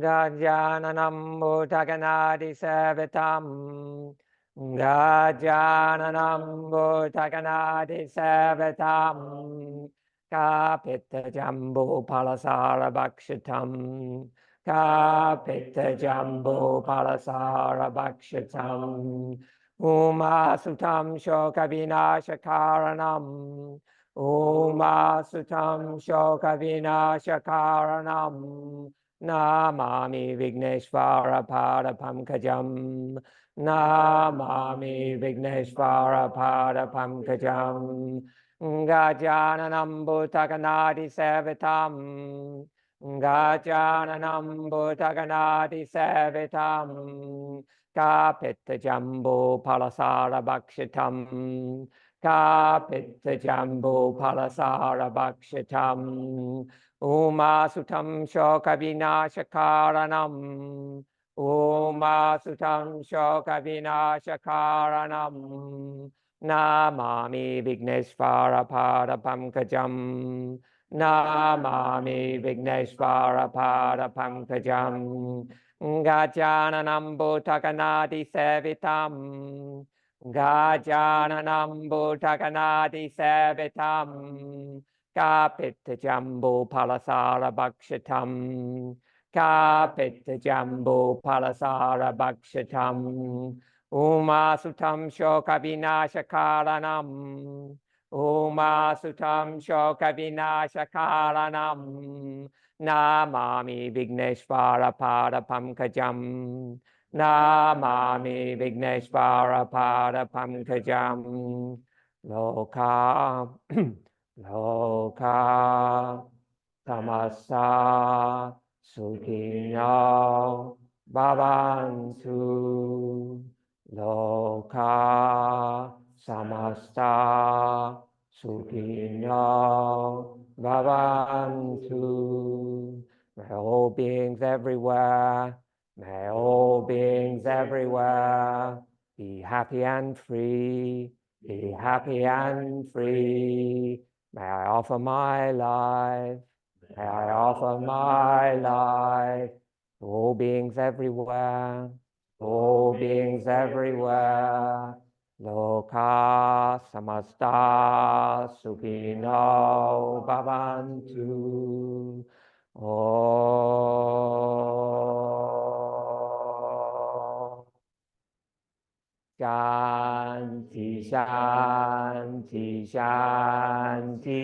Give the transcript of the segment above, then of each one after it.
Gajananam Bhutaganadi Savitam Gajananam Bhutaganadi Savitam Kapita Jambu Palasara Bhakshitam Kapita Jambu Palasara Bhakshitam Uma Sutam Shoka Vinashakaranam Uma Sutam Shoka Vinashakaranam Namami Vigneshvara Pada Pankajam Namami Vigneshvara Pada Pankajam Gajananam Bhutaganadi Savitam Gajananam Bhutaganadi Savitam Kapita Jambu Palasara Bhakshitam Kapita Jambu Palasara Bhakshitam Uma Sutam Shoka Vinashakaranam Uma Sutam Shoka Vinashakaranam Namami Vigneshvara Pada Pankajam Namami Vigneshvara Pada Pankajam Gajananam Bhutaganadi Savitam Gajananam Bhutaganadi Savitam Kapita Jambu Palasara Bhakshitam Kapita Jambu Palasara Bhakshitam Uma Sutam Shoka Vinashakaranam Uma Sutam Shoka Vinashakaranam Namami Vigneshvara Pada Pankajam Namami Vigneshvara Pada Pankajam Loka Loka Tamasa Sukhino Bhavantu Loka Samasta Sukhino Bhavantu. May all beings everywhere, may all beings everywhere be happy and free, be happy and free. May I offer my life, may I offer my life to all beings everywhere, all beings everywhere. Loka samasta sukhino bhavantu. Om. Shanti, Shanti, Shanti.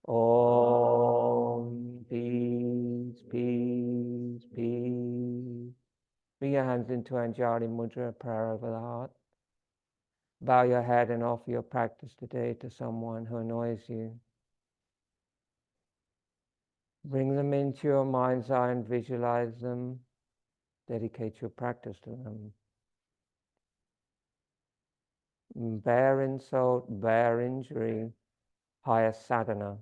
Om. Peace, peace, peace. Bring your hands into Anjali Mudra, prayer over the heart. Bow your head and offer your practice today to someone who annoys you. Bring them into your mind's eye and visualize them. Dedicate your practice to them. Bear insult, bear injury, higher sadhana.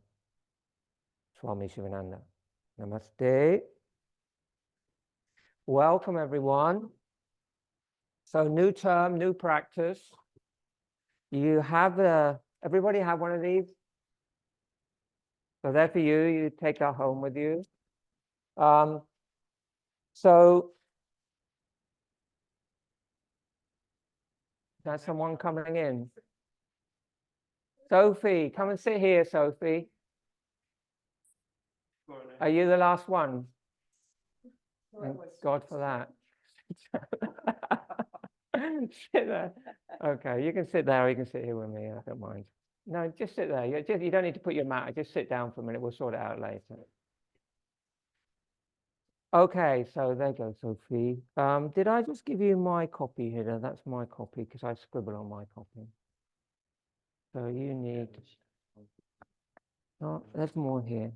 Swami Shivananda. Namaste. Welcome everyone. So new term, new practice. You have everybody have one of these? So they're for you, you take that home with you. So there's someone coming in. Sophie, come and sit here, Sophie. Are you the last one? Thank God for that. Sit there. Okay, you can sit there or you can sit here with me. I don't mind. No, just sit there. You don't need to put your mat. Just sit down for a minute. We'll sort it out later. Okay, so there you go, Sophie. Did I just give you my copy here? No, that's my copy because I scribbled on my copy. So you need, oh, there's more here.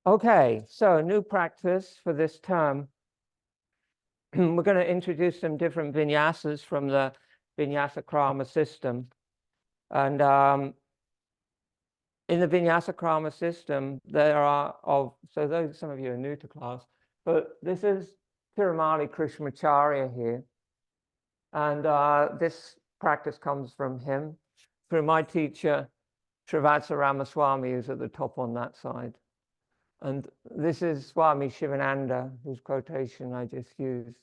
Okay, so new practice for this term. We're going to introduce some different vinyasas from the Vinyasa Krama system. And in the Vinyasa Krama system, there are so those, some of you are new to class, but this is Tirumali Krishnamacharya here. And this practice comes from him, through my teacher, Srivatsa Ramaswamy, who's at the top on that side. And this is Swami Shivananda, whose quotation I just used.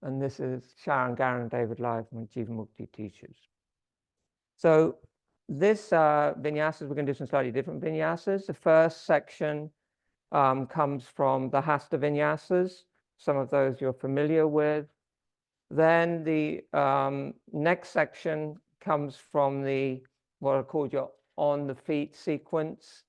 And this is Sharon Garan David Live, my Jivamukti teachers. So this vinyasas, we're going to do some slightly different vinyasas. The first section comes from the Hasta Vinyasas. Some of those you're familiar with. Then the next section comes from the, what I called your on the feet sequence,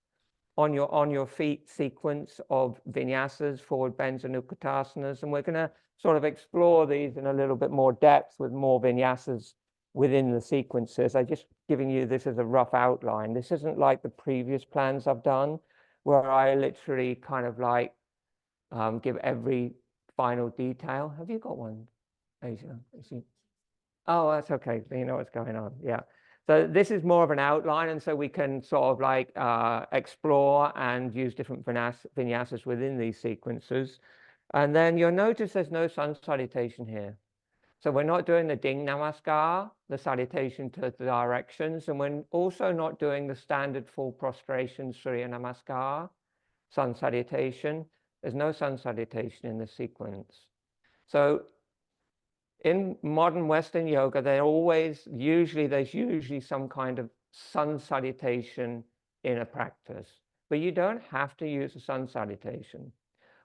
on your feet sequence of vinyasas, forward bends and uttatasanas. And we're going to sort of explore these in a little bit more depth with more vinyasas within the sequences. I'm just giving you this as a rough outline. This isn't like the previous plans I've done, where I literally kind of like give every final detail. Have you got one, Asia? Oh, that's okay. So you know what's going on. Yeah. So this is more of an outline, and so we can sort of like explore and use different vinyasas within these sequences. And then you'll notice there's no sun salutation here. So we're not doing the Ding Namaskar, the salutation to the directions, and we're also not doing the standard full prostration Surya Namaskar, sun salutation. There's no sun salutation in the sequence. So in modern Western yoga, there's usually some kind of sun salutation in a practice, but you don't have to use a sun salutation.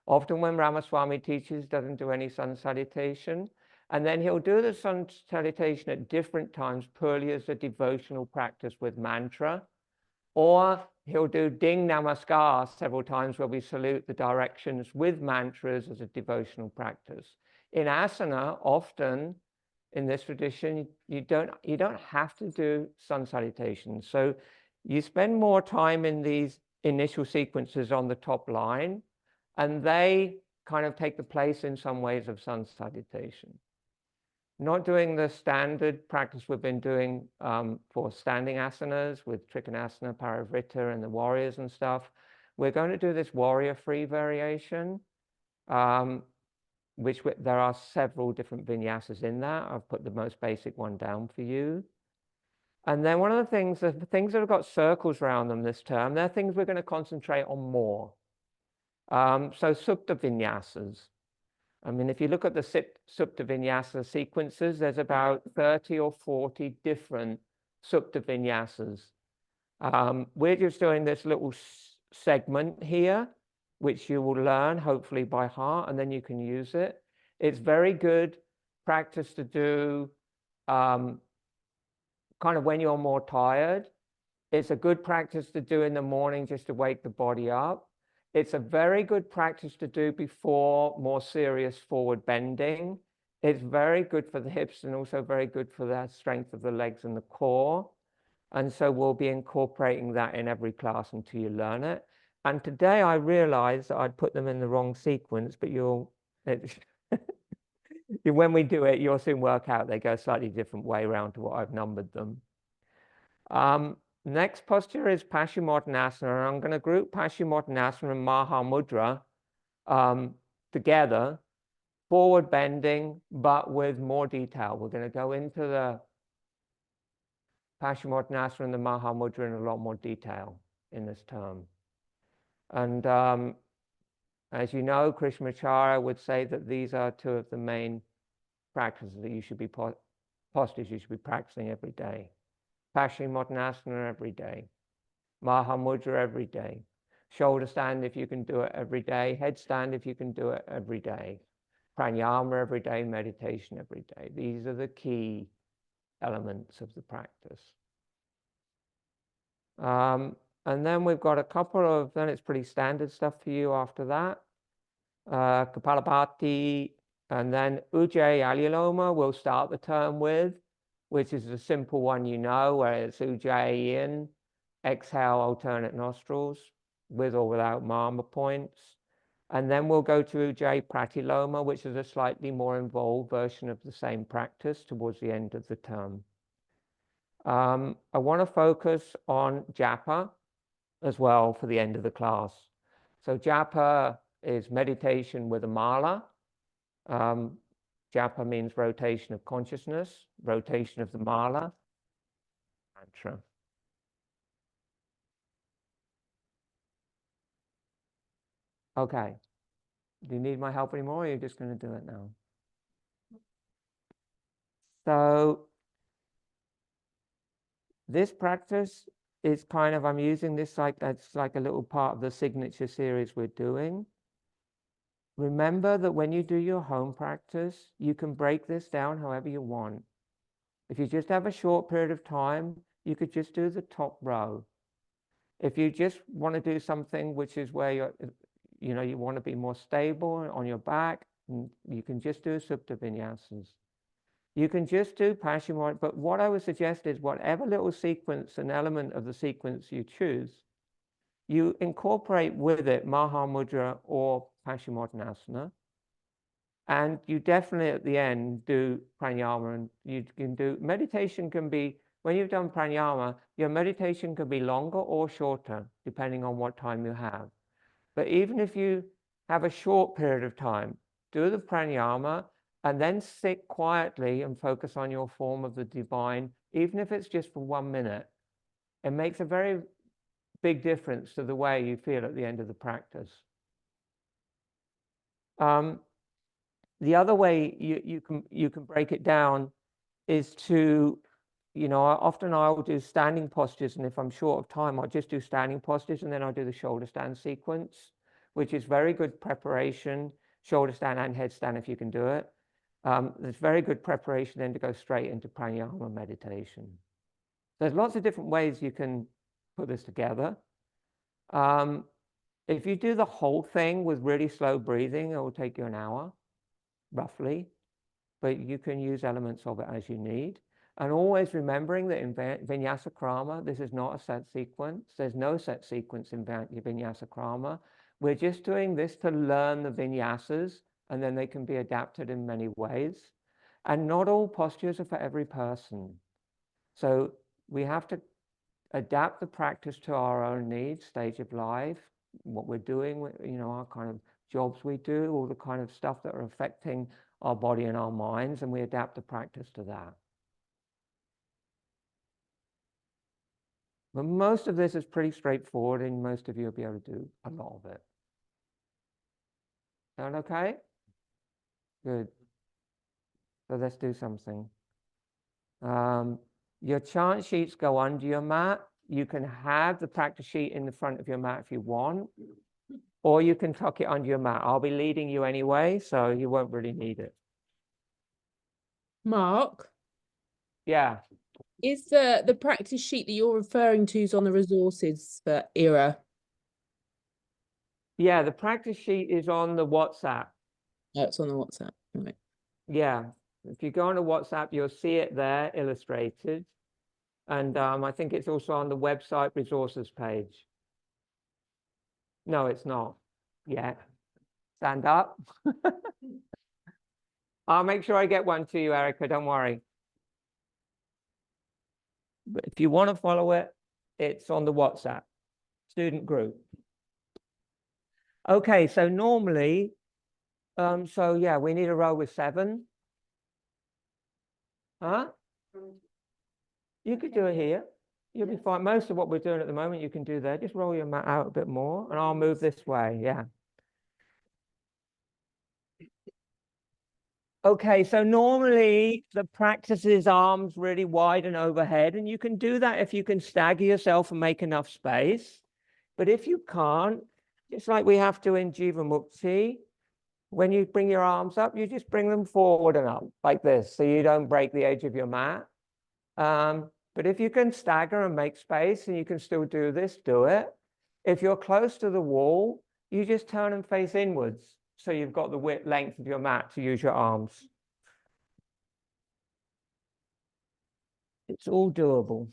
Often when Ramaswamy teaches, doesn't do any sun salutation, and then he'll do the sun salutation at different times, purely as a devotional practice with mantra, or he'll do Ding Namaskar several times where we salute the directions with mantras as a devotional practice. In asana, often in this tradition, you don't have to do sun salutations. So you spend more time in these initial sequences on the top line, and they kind of take the place in some ways of sun salutation. Not doing the standard practice we've been doing for standing asanas with Trikonasana, Parivrtta, and the warriors and stuff. We're going to do this warrior-free variation, which there are several different vinyasas in that. I've put the most basic one down for you. And then one of the things that have got circles around them this term, they're things we're going to concentrate on more. So Supta Vinyasas. I mean, if you look at the Supta Vinyasa sequences, there's about 30 or 40 different Supta Vinyasas. We're just doing this little segment here, which you will learn hopefully by heart, and then you can use it. It's very good practice to do kind of when you're more tired. It's a good practice to do in the morning just to wake the body up. It's a very good practice to do before more serious forward bending. It's very good for the hips and also very good for the strength of the legs and the core. And so we'll be incorporating that in every class until you learn it. And today I realized that I'd put them in the wrong sequence, but when we do it, you'll soon work out they go a slightly different way around to what I've numbered them. Next posture is Paschimottanasana, and I'm going to group Paschimottanasana and Maha Mudra together, forward bending, but with more detail. We're going to go into the Paschimottanasana and the Maha Mudra in a lot more detail in this term. And as you know, Krishnamacharya would say that these are two of the main practices that you should be postures you should be practicing every day. Paschimottanasana every day. Maha Mudra every day. Shoulder stand if you can do it every day. Headstand if you can do it every day. Pranayama every day. Meditation every day. These are the key elements of the practice. And then we've got a couple of, then it's pretty standard stuff for you after that. Kapalabhati, and then Ujaayi Anuloma we'll start the term with, which is a simple one, you know, where it's Ujaayi in, exhale, alternate nostrils, with or without mama points. And then we'll go to Ujaayi Pratiloma, which is a slightly more involved version of the same practice towards the end of the term. I want to focus on japa as well for the end of the class. So japa is meditation with a mala. Japa means rotation of consciousness, rotation of the mala, mantra. Okay. Do you need my help anymore, or are you just going to do it now? So this practice is kind of, I'm using this like that's like a little part of the signature series we're doing. Remember that when you do your home practice, you can break this down however you want. If you just have a short period of time, you could just do the top row. If you just want to do something which is where you're, you know, you want to be more stable on your back, you can just do Supta Vinyasas. You can just do Paschimottanasana, but what I would suggest is whatever little sequence, an element of the sequence you choose, you incorporate with it Maha Mudra or Paschimottanasana. And you definitely at the end do pranayama, and you can do meditation. Can be, when you've done pranayama, your meditation can be longer or shorter depending on what time you have. But even if you have a short period of time, do the pranayama and then sit quietly and focus on your form of the divine, even if it's just for 1 minute. It makes a very big difference to the way you feel at the end of the practice. The other way you can break it down is to, you know, often I'll do standing postures, and if I'm short of time, I'll just do standing postures, and then I'll do the shoulder stand sequence, which is very good preparation, shoulder stand and headstand if you can do it. There's very good preparation then to go straight into pranayama meditation. There's lots of different ways you can put this together. If you do the whole thing with really slow breathing, it will take you an hour, roughly, but you can use elements of it as you need. And always remembering that in Vinyasa Krama, this is not a set sequence. There's no set sequence in Vinyasa Krama. We're just doing this to learn the vinyasas, and then they can be adapted in many ways. And not all postures are for every person. So we have to adapt the practice to our own needs, stage of life, what we're doing, you know, our kind of jobs we do, all the kind of stuff that are affecting our body and our minds, and we adapt the practice to that. But most of this is pretty straightforward, and most of you will be able to do a lot of it. Sound okay? Good. So let's do something. Your chant sheets go under your mat. You can have the practice sheet in the front of your mat if you want, or you can tuck it under your mat. I'll be leading you anyway, so you won't really need it. Mark? Yeah. Is the practice sheet that you're referring to is on the resources for ERA? Yeah, the practice sheet is on the WhatsApp. Oh, it's on the WhatsApp. Right. Yeah. If you go on the WhatsApp, you'll see it there illustrated. And I think it's also on the website resources page. No, it's not yet. Stand up. I'll make sure I get one to you, Erica, don't worry. But if you want to follow it, it's on the WhatsApp student group. Okay, so normally, so yeah, we need a row with 7. Huh? You could do it here. You'll be fine. Most of what we're doing at the moment, you can do there. Just roll your mat out a bit more, and I'll move this way. Yeah. Okay, so normally the practice is arms really wide and overhead, and you can do that if you can stagger yourself and make enough space. But if you can't, just like we have to in Jivamukti, when you bring your arms up, you just bring them forward and up like this, so you don't break the edge of your mat. But if you can stagger and make space and you can still do this, do it. If you're close to the wall, you just turn and face inwards. So you've got the width length of your mat to use your arms. It's all doable.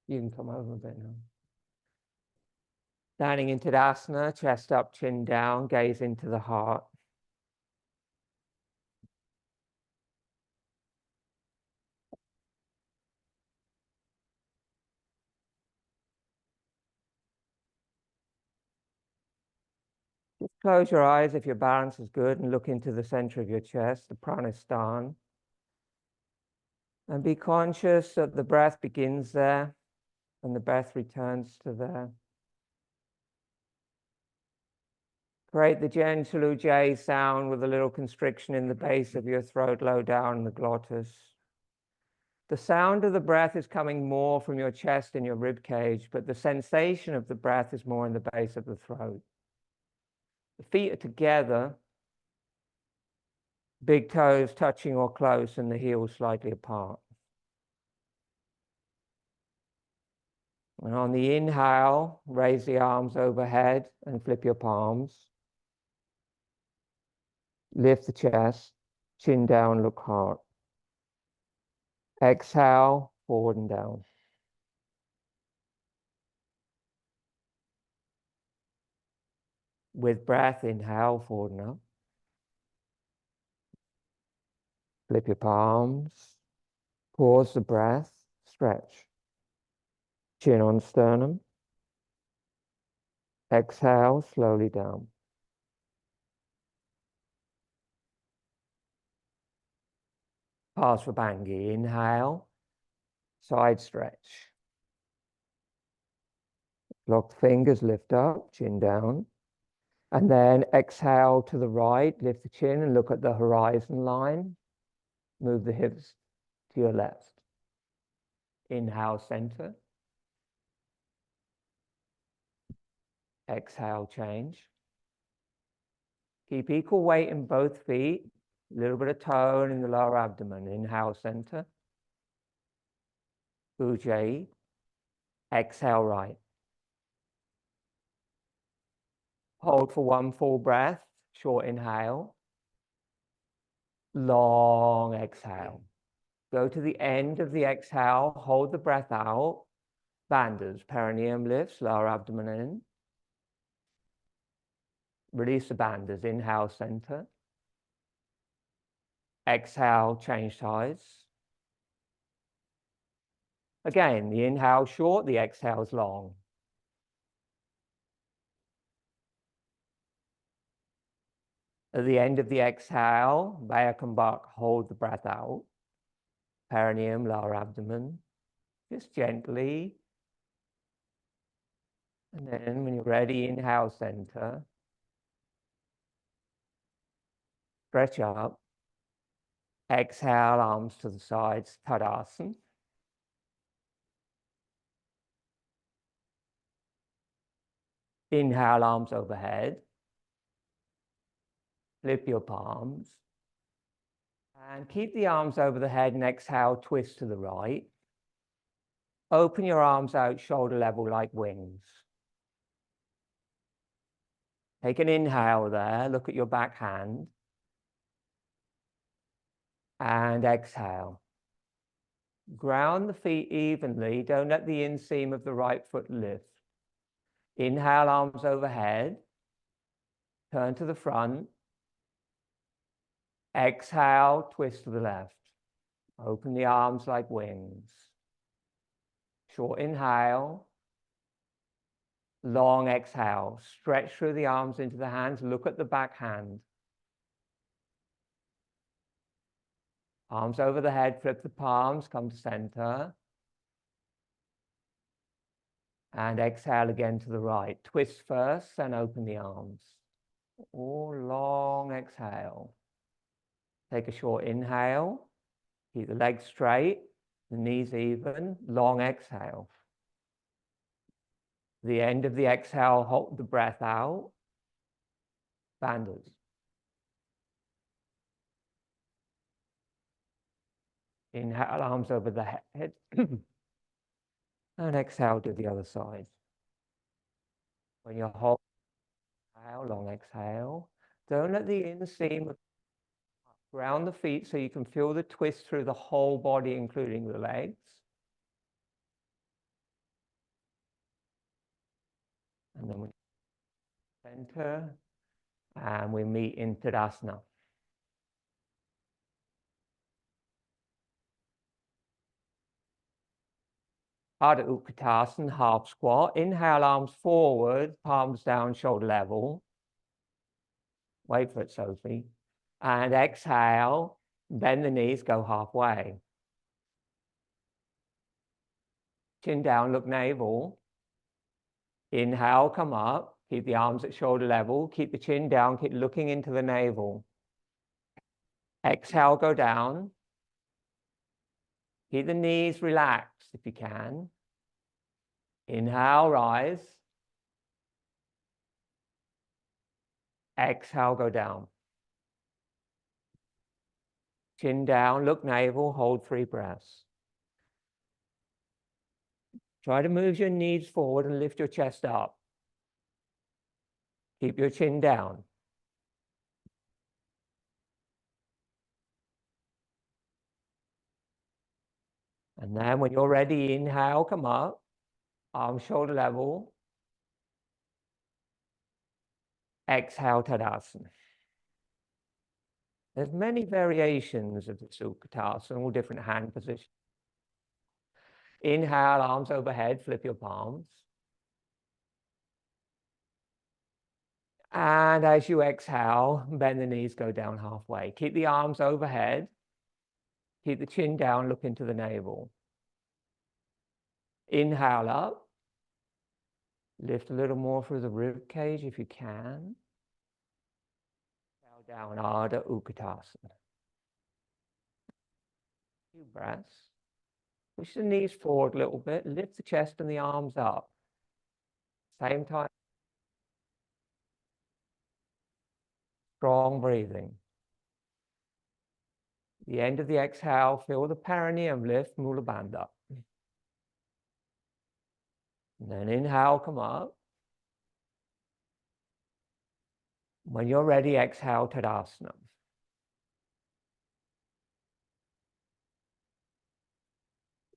You can come over a bit now. Standing into Asana, chest up, chin down, gaze into the heart. Just close your eyes if your balance is good and look into the center of your chest, the pranasthana. And be conscious that the breath begins there and the breath returns to there. Create the gentle Ujaayi sound with a little constriction in the base of your throat, low down in the glottis. The sound of the breath is coming more from your chest and your rib cage, but the sensation of the breath is more in the base of the throat. The feet are together, big toes touching or close, and the heels slightly apart. And on the inhale, raise the arms overhead and flip your palms. Lift the chest, chin down, look hard. Exhale, forward and down. With breath, inhale, forward and up. Flip your palms. Pause the breath, stretch. Chin on sternum. Exhale, slowly down. Parsvabhangi, inhale, side stretch. Lock fingers, lift up, chin down. And then exhale to the right, lift the chin and look at the horizon line. Move the hips to your left. Inhale, center. Exhale, change. Keep equal weight in both feet. A little bit of tone in the lower abdomen. Inhale, center. Ujaayi. Exhale, right. Hold for one full breath. Short inhale. Long exhale. Go to the end of the exhale. Hold the breath out. Bandhas. Perineum lifts. Lower abdomen in. Release the bandhas. Inhale, center. Exhale, change sides. Again, the inhale short, the exhale's long. At the end of the exhale, Bayakambak, hold the breath out. Perineum, lower abdomen, just gently. And then when you're ready, inhale, center. Stretch up. Exhale, arms to the sides, Tadasana. Inhale, arms overhead. Flip your palms. And keep the arms over the head and exhale, twist to the right. Open your arms out, shoulder level like wings. Take an inhale there, look at your back hand. And exhale. Ground the feet evenly, don't let the inseam of the right foot lift. Inhale, arms overhead. Turn to the front. Exhale, twist to the left. Open the arms like wings. Short inhale. Long exhale. Stretch through the arms into the hands. Look at the back hand. Arms over the head, flip the palms, come to center. And exhale again to the right. Twist first, then open the arms. Or long exhale. Take a short inhale. Keep the legs straight, the knees even. Long exhale. The end of the exhale, hold the breath out. Bandhas. Inhale, arms over the head. And exhale to the other side. When you hold, inhale, long exhale. Don't let the inseam ground the feet so you can feel the twist through the whole body, including the legs. And then we center and we meet in Tadasana. Ardha Utkatasana, half squat. Inhale, arms forward, palms down, shoulder level. Wait for it, Sophie. And exhale, bend the knees, go halfway. Chin down, look navel. Inhale, come up. Keep the arms at shoulder level. Keep the chin down, keep looking into the navel. Exhale, go down. Keep the knees relaxed if you can. Inhale, rise. Exhale, go down. Chin down, look navel, hold 3 breaths. Try to move your knees forward and lift your chest up. Keep your chin down. And then when you're ready, inhale, come up. Arms shoulder level. Exhale, Tadasana. There's many variations of the Utkatasana, all different hand positions. Inhale, arms overhead, flip your palms. And as you exhale, bend the knees, go down halfway. Keep the arms overhead. Keep the chin down, look into the navel. Inhale up. Lift a little more through the rib cage if you can. Exhale down, Ardha Utkatasana. Few breaths. Push the knees forward a little bit. Lift the chest and the arms up. Same time. Strong breathing. The end of the exhale, feel the perineum lift, Mula Bandha. And then inhale, come up. When you're ready, exhale, Tadasana.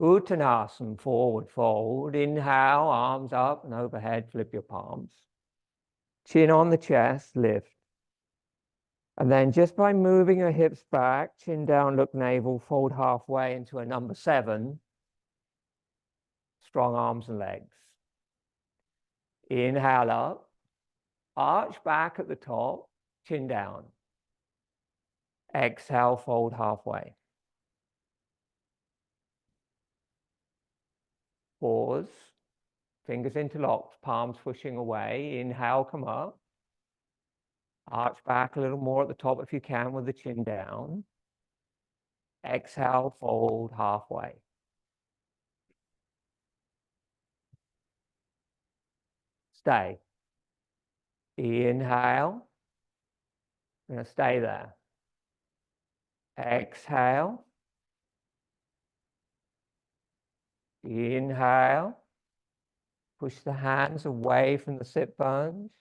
Uttanasana, forward fold. Inhale, arms up and overhead, flip your palms. Chin on the chest, lift. And then just by moving your hips back, chin down, look navel, fold halfway into a number 7. Strong arms and legs. Inhale up. Arch back at the top, chin down. Exhale, fold halfway. Pause. Fingers interlocked, palms pushing away. Inhale, come up. Arch back a little more at the top if you can with the chin down. Exhale, fold halfway. Stay. Inhale. We're going to stay there. Exhale. Inhale. Push the hands away from the sit bones.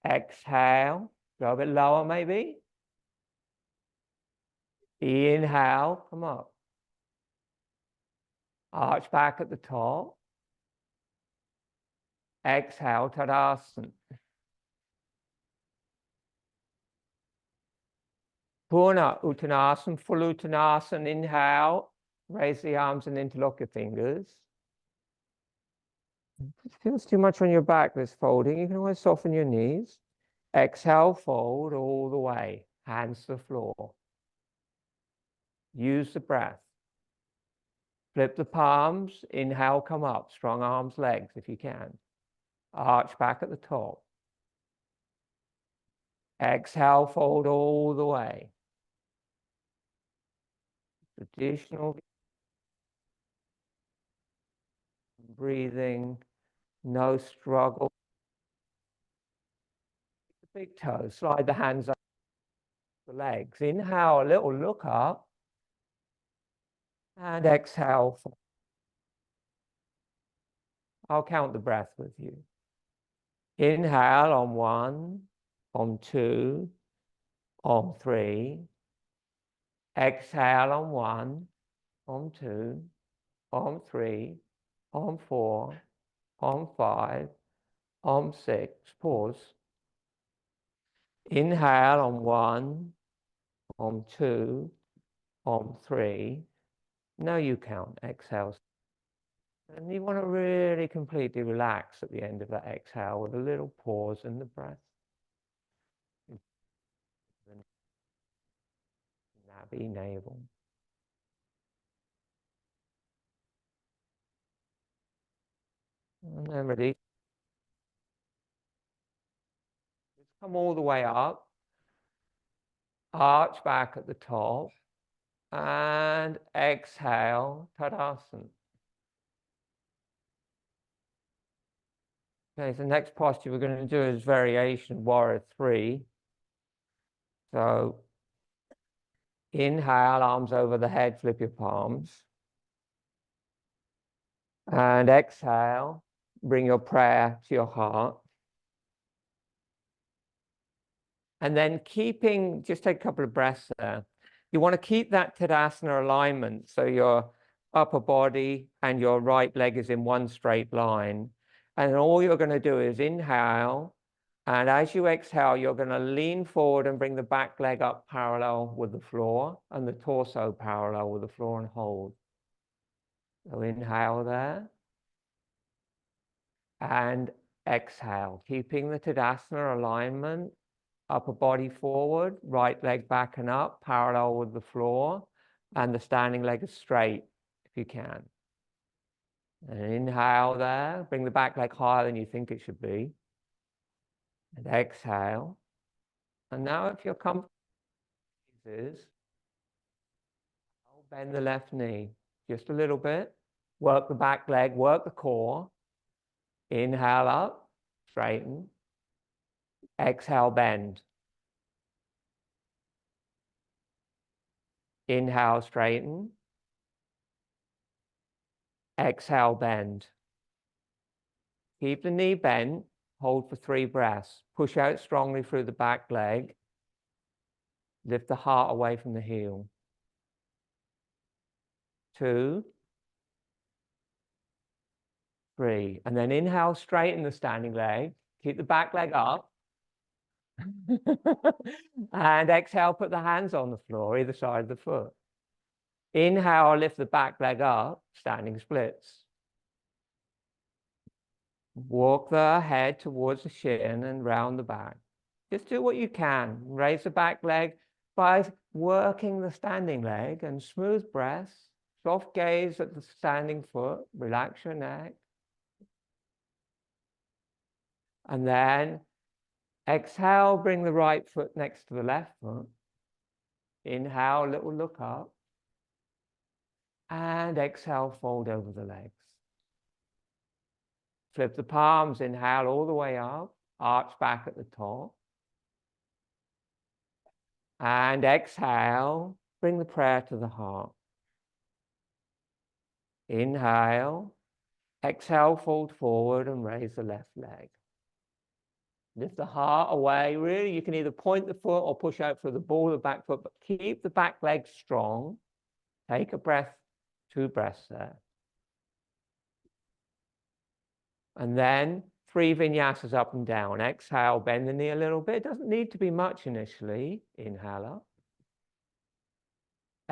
Exhale. Go a bit lower maybe. Inhale. Come up. Arch back at the top. Exhale, Tadasana. Purna Uttanasana, full Uttanasana. Inhale. Raise the arms and interlock your fingers. If it feels too much on your back, this folding, you can always soften your knees. Exhale, fold all the way. Hands to the floor. Use the breath. Flip the palms. Inhale, come up. Strong arms, legs if you can. Arch back at the top. Exhale, fold all the way. Traditional breathing, No struggle. The big toes, slide the hands up the legs. Inhale, a little look up. And exhale. I'll count the breath with you. Inhale on 1, on 2, on 3. Exhale on 1, on 2, on 3, on 4, on 5, on 6. Pause. Inhale on 1, on 2, on 3. Now you count. Exhale. And you want to really completely relax at the end of that exhale with a little pause in the breath. Nabi, navel. And then release. Come all the way up. Arch back at the top. And exhale, Tadasana. Okay, so the next posture we're going to do is variation warrior 3. So inhale, arms over the head, flip your palms. And exhale, bring your prayer to your heart. And then just take a couple of breaths there. You want to keep that Tadasana alignment. So your upper body and your right leg is in one straight line. And all you're going to do is inhale. And as you exhale, you're going to lean forward and bring the back leg up parallel with the floor and the torso parallel with the floor and hold. So inhale there. And exhale, keeping the Tadasana alignment. Upper body forward, right leg back and up, parallel with the floor, and the standing leg is straight if you can. And inhale there, bring the back leg higher than you think it should be. And exhale. And now if you're comfortable, I'll bend the left knee just a little bit. Work the back leg, work the core. Inhale up, straighten. Exhale, bend. Inhale, straighten. Exhale, bend. Keep the knee bent, hold for 3 breaths. Push out strongly through the back leg. Lift the heart away from the heel. 2, 3. And then inhale, straighten the standing leg. Keep the back leg up. And exhale, put the hands on the floor, either side of the foot. Inhale, lift the back leg up, standing splits. Walk the head towards the shin and round the back. Just do what you can. Raise the back leg by working the standing leg and smooth breath. Soft gaze at the standing foot. Relax your neck. And then exhale, bring the right foot next to the left foot. Inhale, little look up. And exhale, fold over the legs. Flip the palms, inhale all the way up. Arch back at the top. And exhale, bring the prayer to the heart. Inhale, exhale, fold forward and raise the left leg. Lift the heart away. Really, you can either point the foot or push out through the ball of the back foot, but keep the back leg strong. Take a breath, 2 breaths there. And then 3 vinyasas up and down. Exhale, bend the knee a little bit. It doesn't need to be much initially. Inhale up.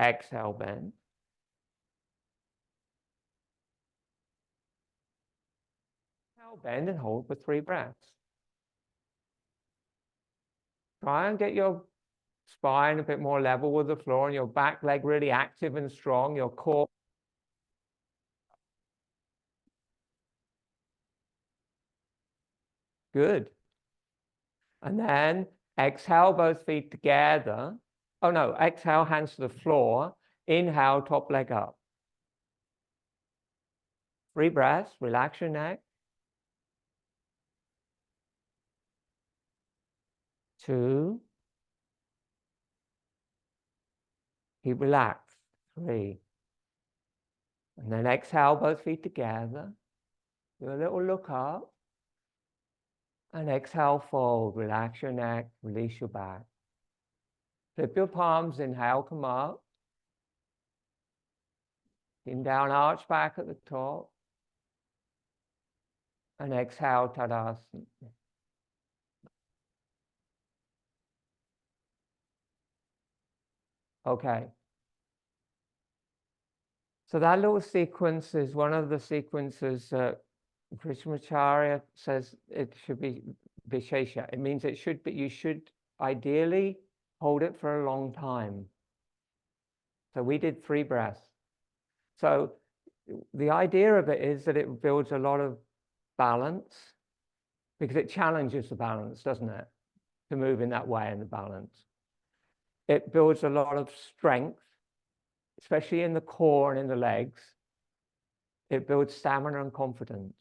Exhale, bend. Exhale, bend and hold for 3 breaths. Try and get your spine a bit more level with the floor and your back leg really active and strong. Your core. Good. And then exhale, both feet together. Oh no, exhale, hands to the floor. Inhale, top leg up. 3 breaths, relax your neck. 2. Keep relaxed. 3. And then exhale, both feet together. Do a little look up. And exhale, fold. Relax your neck, release your back. Flip your palms, inhale, come up. Chin down, arch back at the top. And exhale, Tadasana. Okay. So that little sequence is one of the sequences that Krishnamacharya says it should be Vishesha. It means it should be, you should ideally hold it for a long time. So we did 3 breaths. So the idea of it is that it builds a lot of balance because it challenges the balance, doesn't it? To move in that way in the balance. It builds a lot of strength, especially in the core and in the legs. It builds stamina and confidence.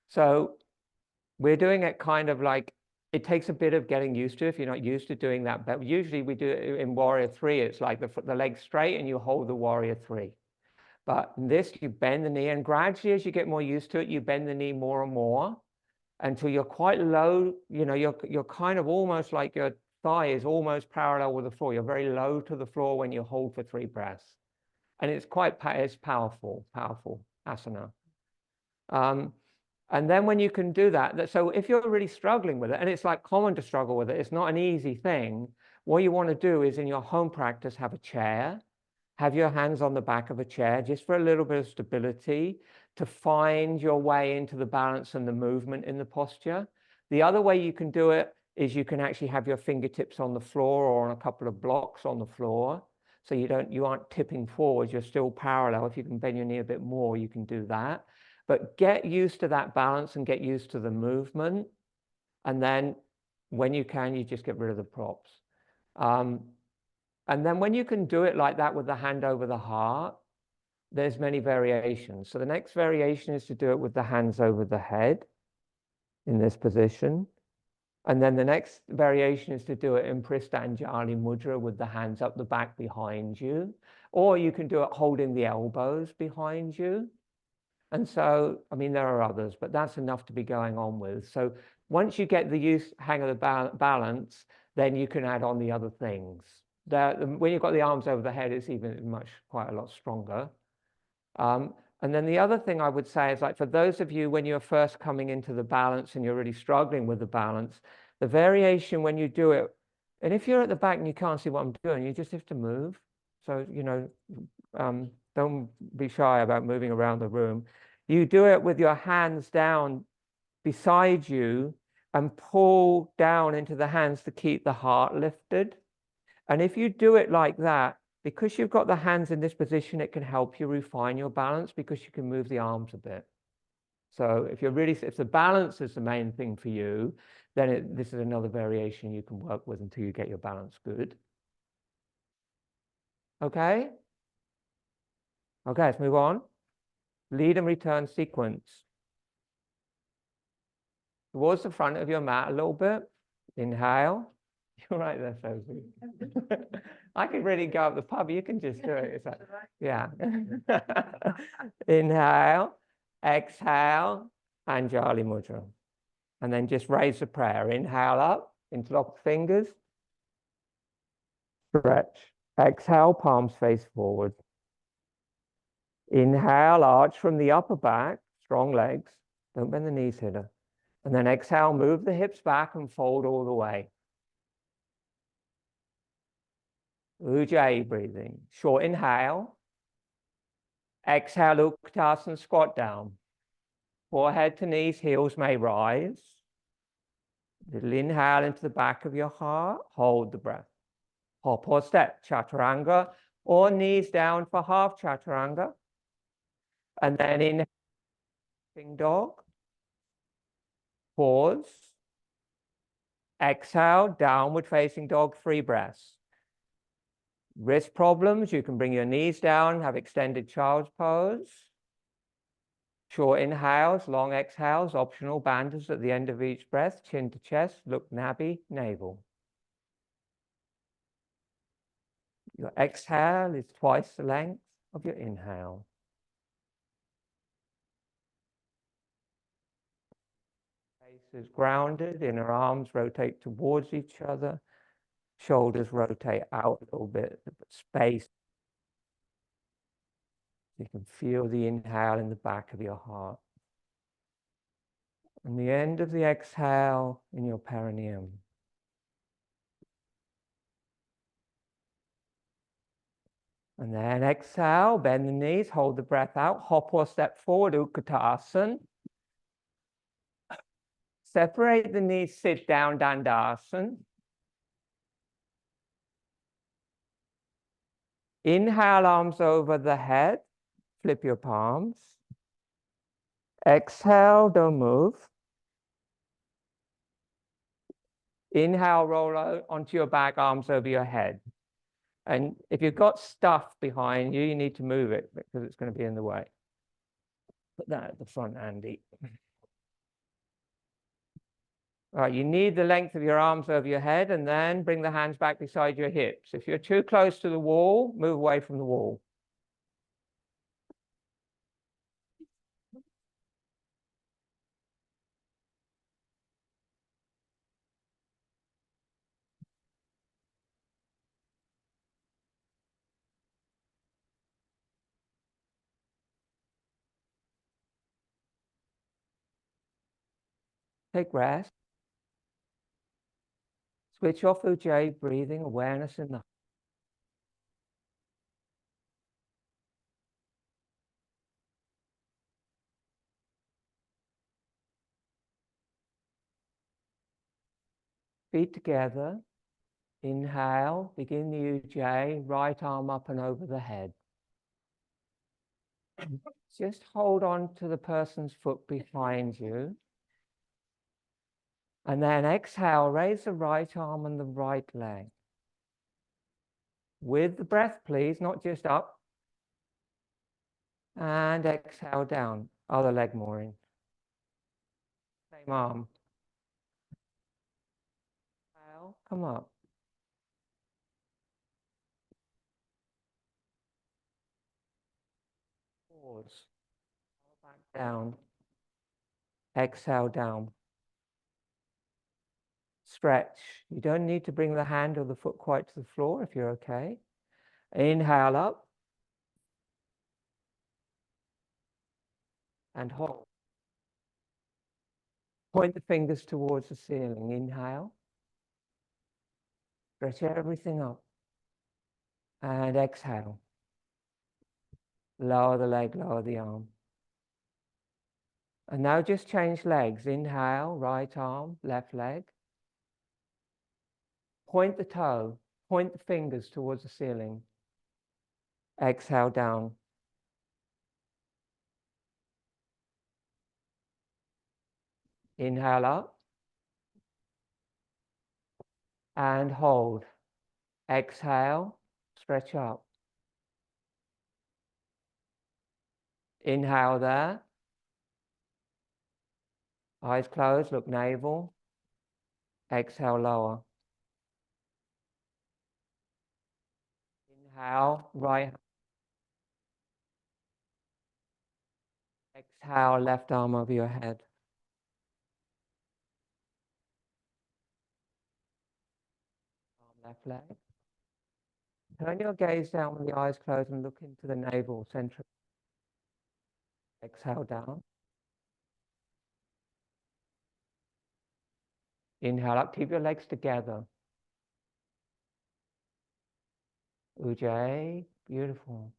So we're doing it kind of like, it takes a bit of getting used to if you're not used to doing that. But usually we do it in Warrior 3. It's like the legs straight and you hold the Warrior 3. But in this, you bend the knee, and gradually as you get more used to it, you bend the knee more and more until you're quite low. You know, you're kind of almost like your thigh is almost parallel with the floor. You're very low to the floor when you hold for 3 breaths. And it's it's powerful asana. And then when you can do that, so if you're really struggling with it, and it's like common to struggle with it, it's not an easy thing. What you want to do is in your home practice, have a chair, have your hands on the back of a chair, just for a little bit of stability, to find your way into the balance and the movement in the posture. The other way you can do it is you can actually have your fingertips on the floor or on a couple of blocks on the floor. So you aren't tipping forward, you're still parallel. If you can bend your knee a bit more, you can do that. But get used to that balance and get used to the movement. And then when you can, you just get rid of the props. And then when you can do it like that with the hand over the heart, there's many variations. So the next variation is to do it with the hands over the head in this position. And then the next variation is to do it in Pristanjali Mudra with the hands up the back behind you. Or you can do it holding the elbows behind you. And so, I mean, there are others, but that's enough to be going on with. So once you get the hang of the balance, then you can add on the other things. When you've got the arms over the head, it's even quite a lot stronger. And then the other thing I would say is, like, for those of you when you're first coming into the balance and you're really struggling with the balance, the variation when you do it, and if you're at the back and you can't see what I'm doing, you just have to move. So, you know, don't be shy about moving around the room. You do it with your hands down beside you and pull down into the hands to keep the heart lifted. And if you do it like that, because you've got the hands in this position, it can help you refine your balance because you can move the arms a bit. So if the balance is the main thing for you, then this is another variation you can work with until you get your balance good. Okay? Okay, let's move on. Lead and return sequence. Towards the front of your mat a little bit. Inhale. You're right there, Sophie. I could really go up the pub. You can just do it. It's like, yeah. Inhale, exhale, Anjali Mudra. And then just raise the prayer. Inhale up, interlock the fingers. Stretch. Exhale, palms face forward. Inhale, arch from the upper back, strong legs. Don't bend the knees here. And then exhale, move the hips back and fold all the way. Ujaayi breathing. Short inhale. Exhale, Utkatasana, squat down. Forehead to knees, heels may rise. Little inhale into the back of your heart. Hold the breath. Hop or step, chaturanga, or knees down for half chaturanga. And then inhale, facing dog. Pause. Exhale, downward facing dog, 3 breaths. Wrist problems, you can bring your knees down, have extended child's pose. Short inhales, long exhales, optional bandhas at the end of each breath, chin to chest, look nabby, navel. Your exhale is twice the length of your inhale. Face is grounded, inner arms rotate towards each other, shoulders rotate out a little bit, space. You can feel the inhale in the back of your heart. And the end of the exhale in your perineum. And then exhale, bend the knees, hold the breath out, hop or step forward, Utkatasana. Separate the knees, sit down, Dandasana. Inhale, arms over the head, flip your palms. Exhale, don't move. Inhale, roll onto your back, arms over your head. And if you've got stuff behind you, you need to move it because it's going to be in the way. Put that at the front, Andy. All right, you need the length of your arms over your head, and then bring the hands back beside your hips. If you're too close to the wall, move away from the wall. Take rest. Switch off Ujjayi, breathing, awareness in the feet together. Inhale, begin the Ujjayi, right arm up and over the head. Just hold on to the person's foot behind you. And then exhale, raise the right arm and the right leg. With the breath, please, not just up. And exhale down, other leg more in. Same arm. Exhale, come up. Pause. Back down. Exhale down. Stretch. You don't need to bring the hand or the foot quite to the floor if you're okay. Inhale up. And hold. Point the fingers towards the ceiling. Inhale. Stretch everything up. And exhale. Lower the leg, lower the arm. And now just change legs. Inhale, right arm, left leg. Point the toe, point the fingers towards the ceiling. Exhale down. Inhale up. And hold. Exhale, stretch up. Inhale there. Eyes closed, look navel. Exhale, lower. Inhale, right. Exhale, left arm over your head. Arm, left leg. Turn your gaze down with the eyes closed and look into the navel center. Exhale down. Inhale up, keep your legs together. Ujjayi, beautiful.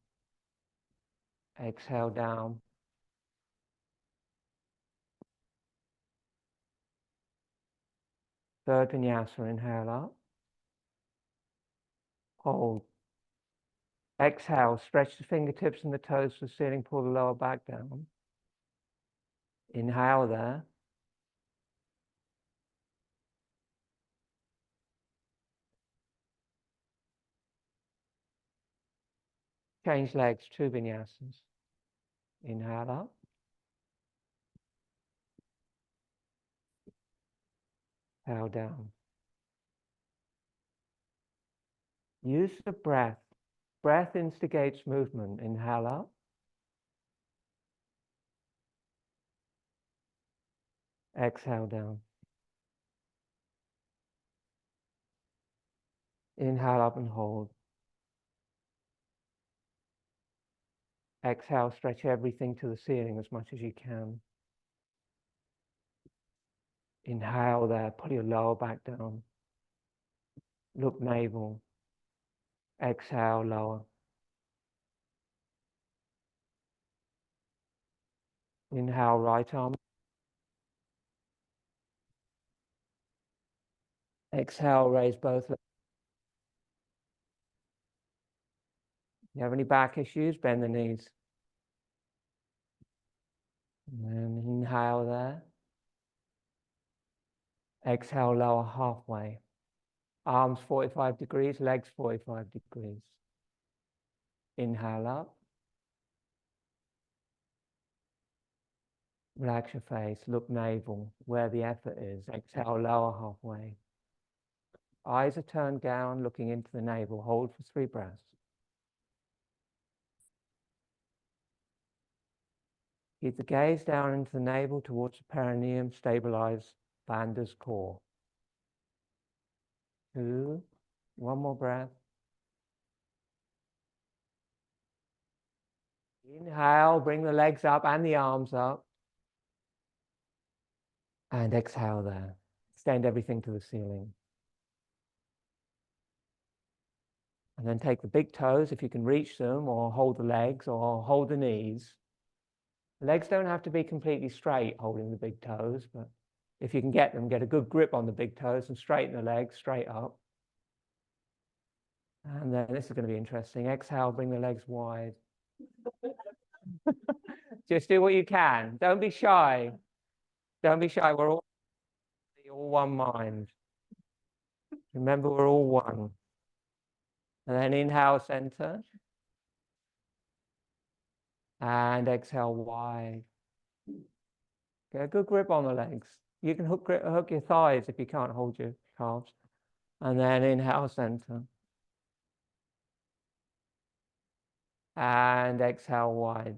Exhale down. Third Vinyasa, inhale up. Hold. Exhale, stretch the fingertips and the toes to the ceiling, pull the lower back down. Inhale there. Change legs, two Vinyasas. Inhale up. exhale down. Use the breath. Breath instigates movement. Inhale up. Exhale down. Inhale up and hold. Exhale, stretch everything to the ceiling as much as you can. Inhale there, pull your lower back down. Look navel. Exhale, lower. Inhale, right arm. Exhale, raise both legs. You have any back issues? Bend the knees. And then inhale there. Exhale, lower halfway. Arms 45 degrees, legs 45 degrees. Inhale up. Relax your face, look navel, where the effort is. Exhale, lower halfway. Eyes are turned down, looking into the navel. Hold for 3 breaths. Keep the gaze down into the navel towards the perineum. Stabilize Bandha's core. 2. One more breath. Inhale, bring the legs up and the arms up. And exhale there. Extend everything to the ceiling. And then take the big toes, if you can reach them, or hold the legs, or hold the knees. The legs don't have to be completely straight, holding the big toes, but if you can get them, get a good grip on the big toes and straighten the legs straight up. And then this is going to be interesting. Exhale, bring the legs wide. Just do what you can. Don't be shy. Don't be shy. We're all one mind. Remember, we're all one. And then inhale, center. And exhale, wide. Get a good grip on the legs. You can hook your thighs if you can't hold your calves. And then inhale, center. And exhale, wide.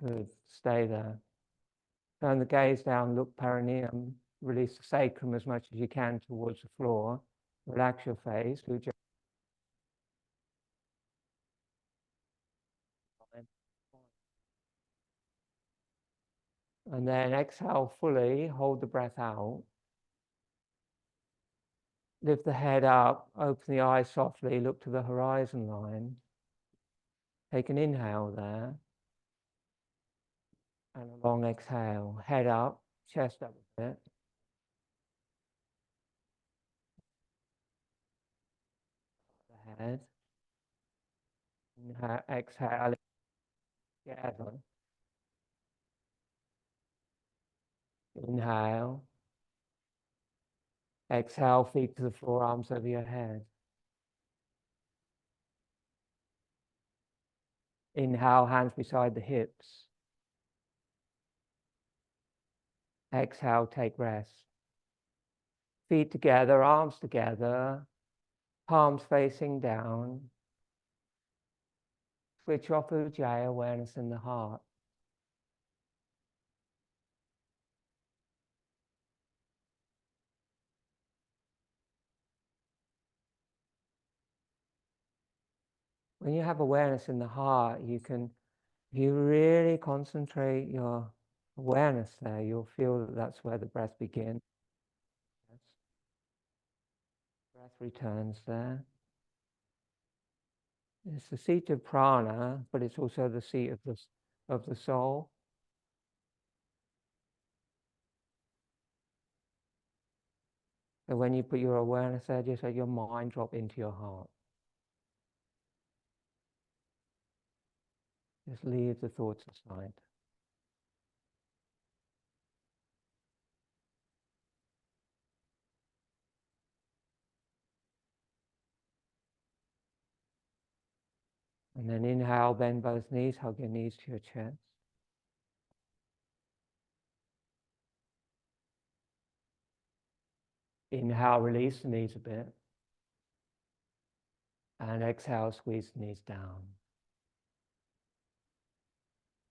Good. Stay there. Turn the gaze down, look perineum. Release the sacrum as much as you can towards the floor. Relax your face. Ujaayi. And then exhale fully, hold the breath out. Lift the head up, open the eyes softly, look to the horizon line. Take an inhale there. And a long exhale. Head up, chest up a bit. The head. Inhale, exhale together. Inhale. Exhale, feet to the floor, arms over your head. Inhale, hands beside the hips. Exhale, take rest. Feet together, arms together, palms facing down. Switch off Ujaayi, awareness in the heart. When you have awareness in the heart, if you really concentrate your awareness there, you'll feel that that's where the breath begins. Breath returns there. It's the seat of prana, but it's also the seat of the soul. So when you put your awareness there, just let your mind drop into your heart. Just leave the thoughts aside. And then inhale, bend both knees, hug your knees to your chest. Inhale, release the knees a bit. And exhale, squeeze the knees down.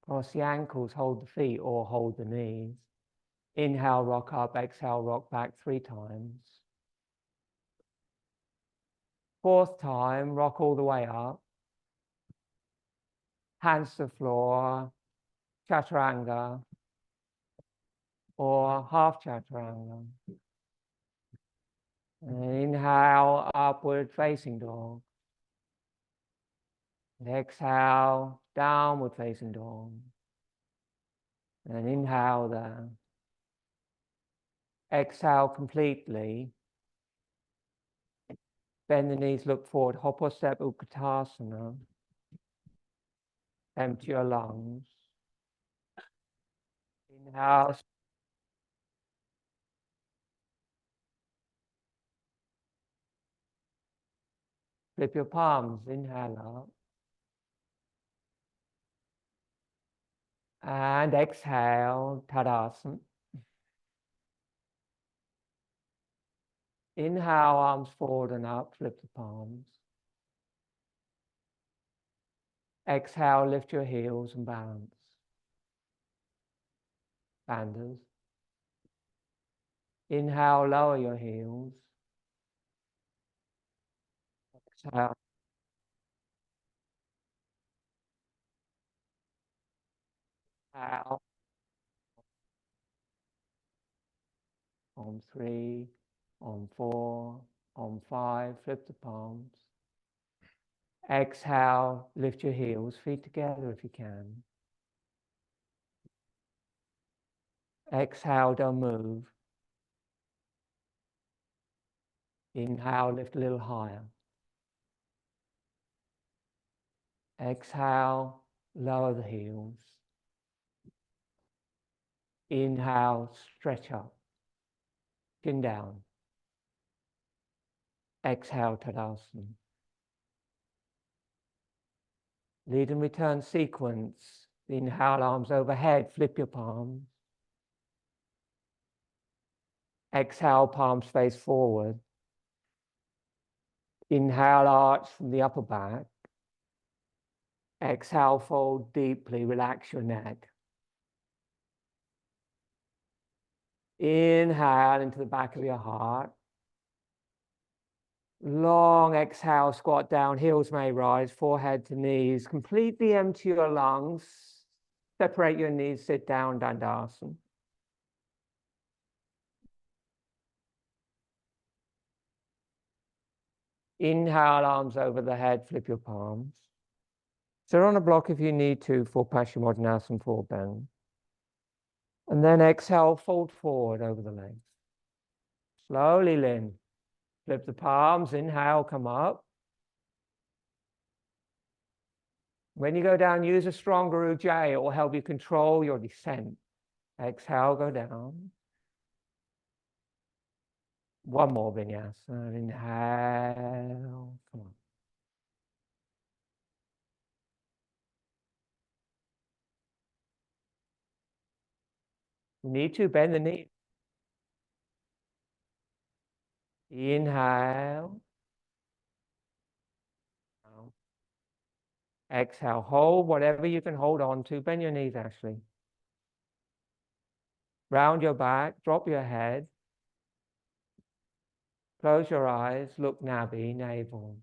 Cross the ankles, hold the feet or hold the knees. Inhale, rock up. Exhale, rock back 3 times. 4th time, rock all the way up. Hands to the floor, chaturanga, or half chaturanga. And inhale, upward facing dog. And exhale, downward facing dog. And inhale there. Exhale completely. Bend the knees, look forward. Hop or step, Utkatasana. Empty your lungs. Inhale. Flip your palms. Inhale up. And exhale, Tadasana. Inhale, arms forward and up. Flip the palms. Exhale, lift your heels and balance. Bandhas. Inhale, lower your heels. Exhale. Exhale. On 3, on 4, on 5, flip the palms. Exhale, lift your heels, feet together if you can. Exhale, don't move. Inhale, lift a little higher. Exhale, lower the heels. Inhale, stretch up. Chin down. Exhale, Tadasana. Lead and return sequence. Inhale, arms overhead, flip your palms. Exhale, palms face forward. Inhale, arch from the upper back. Exhale, fold deeply, relax your neck. Inhale into the back of your heart. Long exhale, squat down, heels may rise, forehead to knees. Completely empty your lungs. Separate your knees, sit down, Dandasana. Inhale, arms over the head, flip your palms. Sit on a block if you need to for Paschimottanasana, full bend. And then exhale, fold forward over the legs. Slowly, Lynn. Flip the palms, inhale, come up. When you go down, use a stronger Ujaayi. It will help you control your descent. Exhale, go down. One more Vinyasa. Inhale, come on. You need to bend the knee. Inhale. Exhale, hold whatever you can hold on to. Bend your knees, Ashley. Round your back, drop your head. Close your eyes, look Nabi, navel.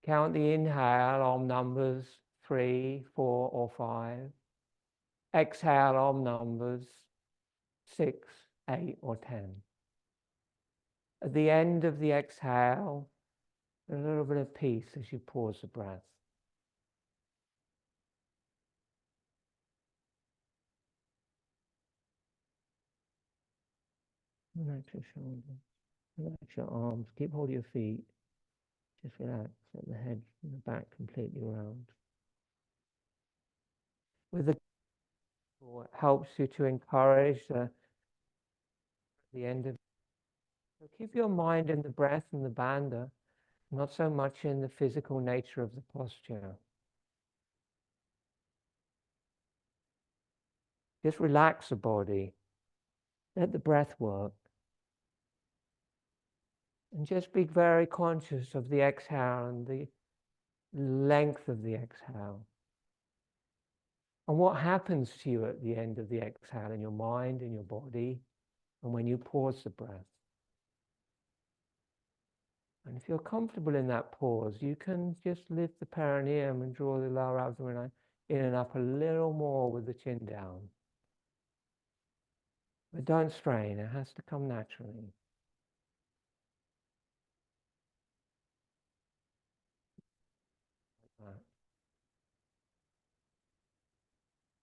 Count the inhale on numbers 3, 4, or 5. Exhale on numbers 6, 8, or 10. At the end of the exhale, a little bit of peace as you pause the breath. Relax your shoulders, relax your arms, keep hold of your feet. Just relax, let the head and the back completely round. With the it helps you to encourage the end of. So keep your mind in the breath and the bandha, not so much in the physical nature of the posture. Just relax the body. Let the breath work. And just be very conscious of the exhale and the length of the exhale. And what happens to you at the end of the exhale in your mind, in your body, and when you pause the breath. And if you're comfortable in that pause, you can just lift the perineum and draw the lower abdomen in and up a little more with the chin down. But don't strain, it has to come naturally. Right.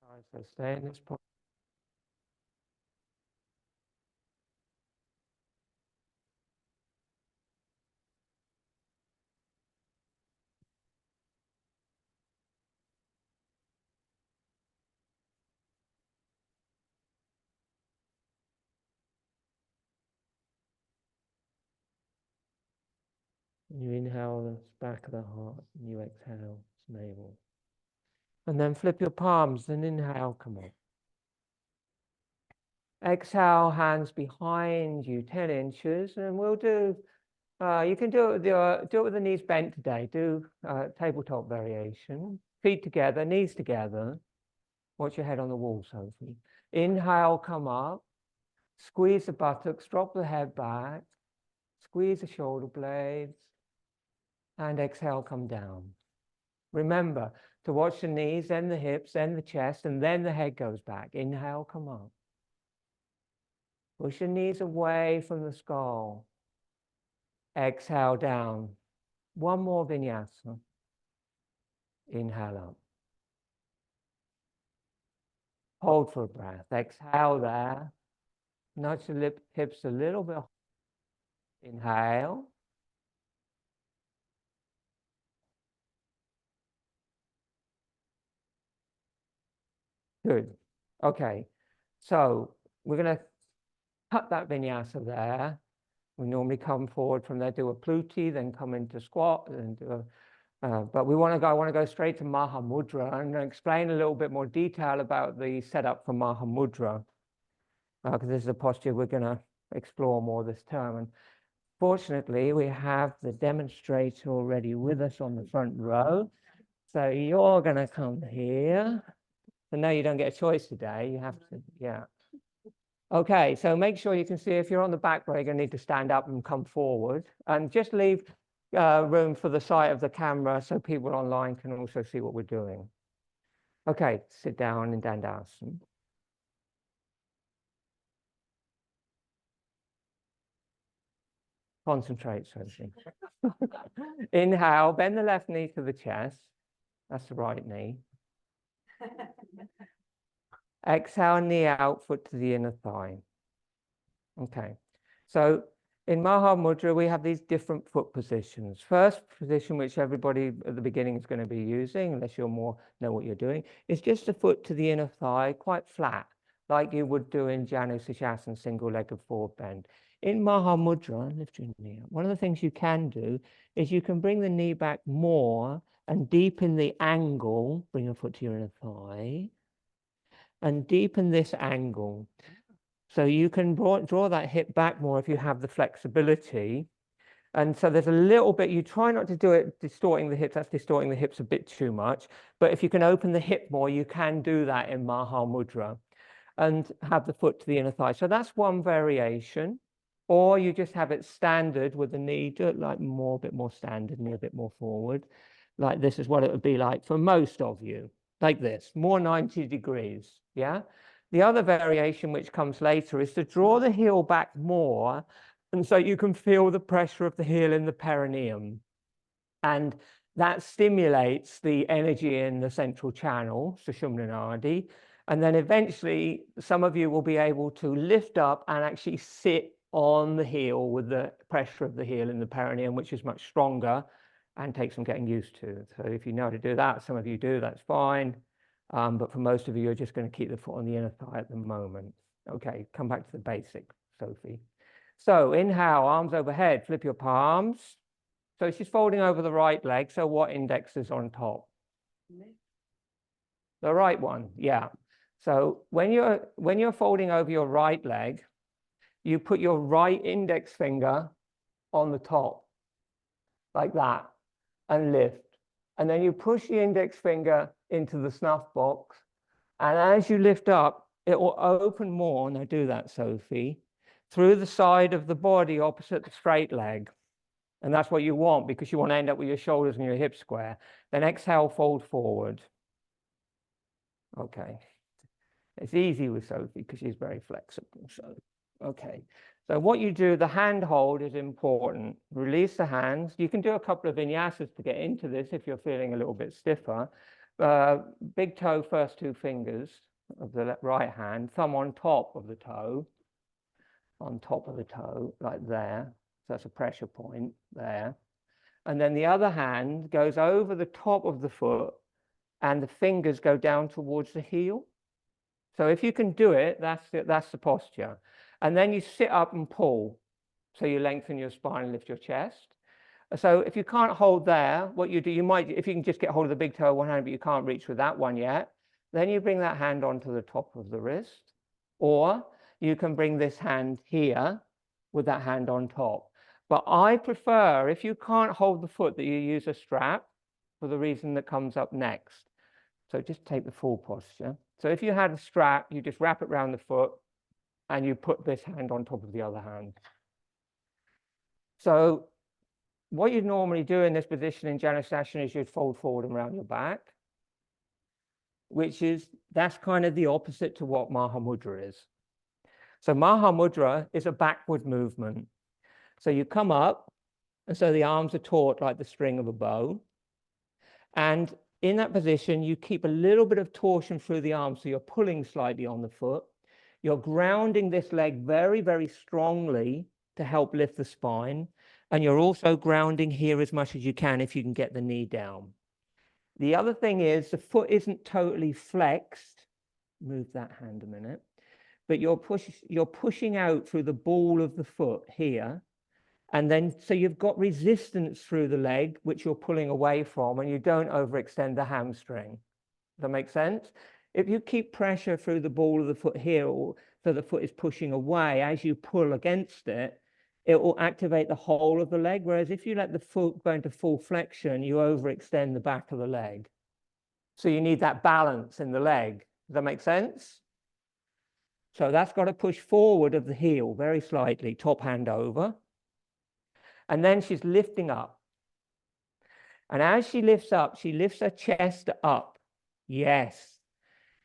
All right, so stay in this pose. You inhale the back of the heart, and you exhale navel. And then flip your palms and inhale, come on. Exhale, hands behind you, 10 inches, and we'll do, you can do it with the knees bent today. Do tabletop variation. Feet together, knees together. Watch your head on the wall, Sophie. Inhale, come up. Squeeze the buttocks, drop the head back. Squeeze the shoulder blades. And exhale, come down. Remember to watch the knees, then the hips, then the chest, and then the head goes back. Inhale, come up. Push your knees away from the skull. Exhale down. One more vinyasa. Inhale up. Hold for a breath. Exhale there. Nudge the hips a little bit. Inhale. Good. Okay. So we're going to cut that vinyasa there. We normally come forward from there, do a pluti, then come into squat, and do a, but I want to go straight to Maha Mudra and explain a little bit more detail about the setup for Maha Mudra, because this is a posture we're going to explore more this term. And fortunately, we have the demonstrator already with us on the front row. So you're going to come here. So no, you don't get a choice today. You have to, yeah. Okay, so make sure you can see if you're on the back row, you're going to need to stand up and come forward. And just leave room for the sight of the camera so people online can also see what we're doing. Okay, sit down in Dandasana. Concentrate, Sophie. Inhale, bend the left knee to the chest. That's the right knee. Exhale, knee out, foot to the inner thigh. Okay, so in Maha Mudra, we have these different foot positions. First position, which everybody at the beginning is going to be using, unless you're more know what you're doing, is just a foot to the inner thigh, quite flat, like you would do in Janu Sirsasana, single-legged forward bend. In Maha Mudra, lift your knee up. One of the things you can do is you can bring the knee back more and deepen the angle, bring your foot to your inner thigh, and deepen this angle. So you can draw that hip back more if you have the flexibility. And so there's a little bit, you try not to do it distorting the hips, that's distorting the hips a bit too much. But if you can open the hip more, you can do that in Maha Mudra and have the foot to the inner thigh. So that's one variation. Or you just have it standard with the knee, do it like a bit more standard, knee a bit more forward. Like this is what it would be like for most of you, like this, more 90 degrees, yeah? The other variation which comes later is to draw the heel back more, and so you can feel the pressure of the heel in the perineum. And that stimulates the energy in the central channel, Sushumna Nadi. And then eventually, some of you will be able to lift up and actually sit on the heel with the pressure of the heel in the perineum, which is much stronger and takes some getting used to. So if you know how to do that, some of you do, that's fine. But for most of you, you're just going to keep the foot on the inner thigh at the moment. Okay, come back to the basic, Sophie. So inhale, arms overhead, flip your palms. So she's folding over the right leg. So what index is on top? The right one, yeah. So when you're folding over your right leg, you put your right index finger on the top, like that, and lift. And then you push the index finger into the snuff box. And as you lift up, it will open more, now do that, Sophie, through the side of the body opposite the straight leg. And that's what you want, because you want to end up with your shoulders and your hips square. Then exhale, fold forward. Okay. It's easy with Sophie because she's very flexible. So, okay. So what you do, the hand hold is important. Release the hands. You can do a couple of vinyasas to get into this if you're feeling a little bit stiffer. Big toe, first two fingers of the right hand, thumb on top of the toe, like there. So that's a pressure point there. And then the other hand goes over the top of the foot and the fingers go down towards the heel. So if you can do it, that's the posture. And then you sit up and pull. So you lengthen your spine and lift your chest. So if you can't hold there, what you do, you might, if you can just get hold of the big toe with one hand, but you can't reach with that one yet, then you bring that hand onto the top of the wrist. Or you can bring this hand here with that hand on top. But I prefer, if you can't hold the foot, that you use a strap for the reason that comes up next. So just take the full posture. So if you had a strap, you just wrap it around the foot and you put this hand on top of the other hand. So what you'd normally do in this position in Janusasana is you'd fold forward and around your back, that's kind of the opposite to what Maha Mudra is. So Maha Mudra is a backward movement. So you come up, and so the arms are taut like the string of a bow. And in that position, you keep a little bit of torsion through the arms, so you're pulling slightly on the foot. You're grounding this leg very, very strongly to help lift the spine. And you're also grounding here as much as you can if you can get the knee down. The other thing is the foot isn't totally flexed. Move that hand a minute. But you're pushing out through the ball of the foot here. And then, so you've got resistance through the leg, which you're pulling away from, and you don't overextend the hamstring. Does that make sense? If you keep pressure through the ball of the foot here, so the foot is pushing away, as you pull against it, it will activate the whole of the leg. Whereas if you let the foot go into full flexion, you overextend the back of the leg. So you need that balance in the leg. Does that make sense? So that's got to push forward of the heel very slightly, top hand over. And then she's lifting up. And as she lifts up, she lifts her chest up. Yes.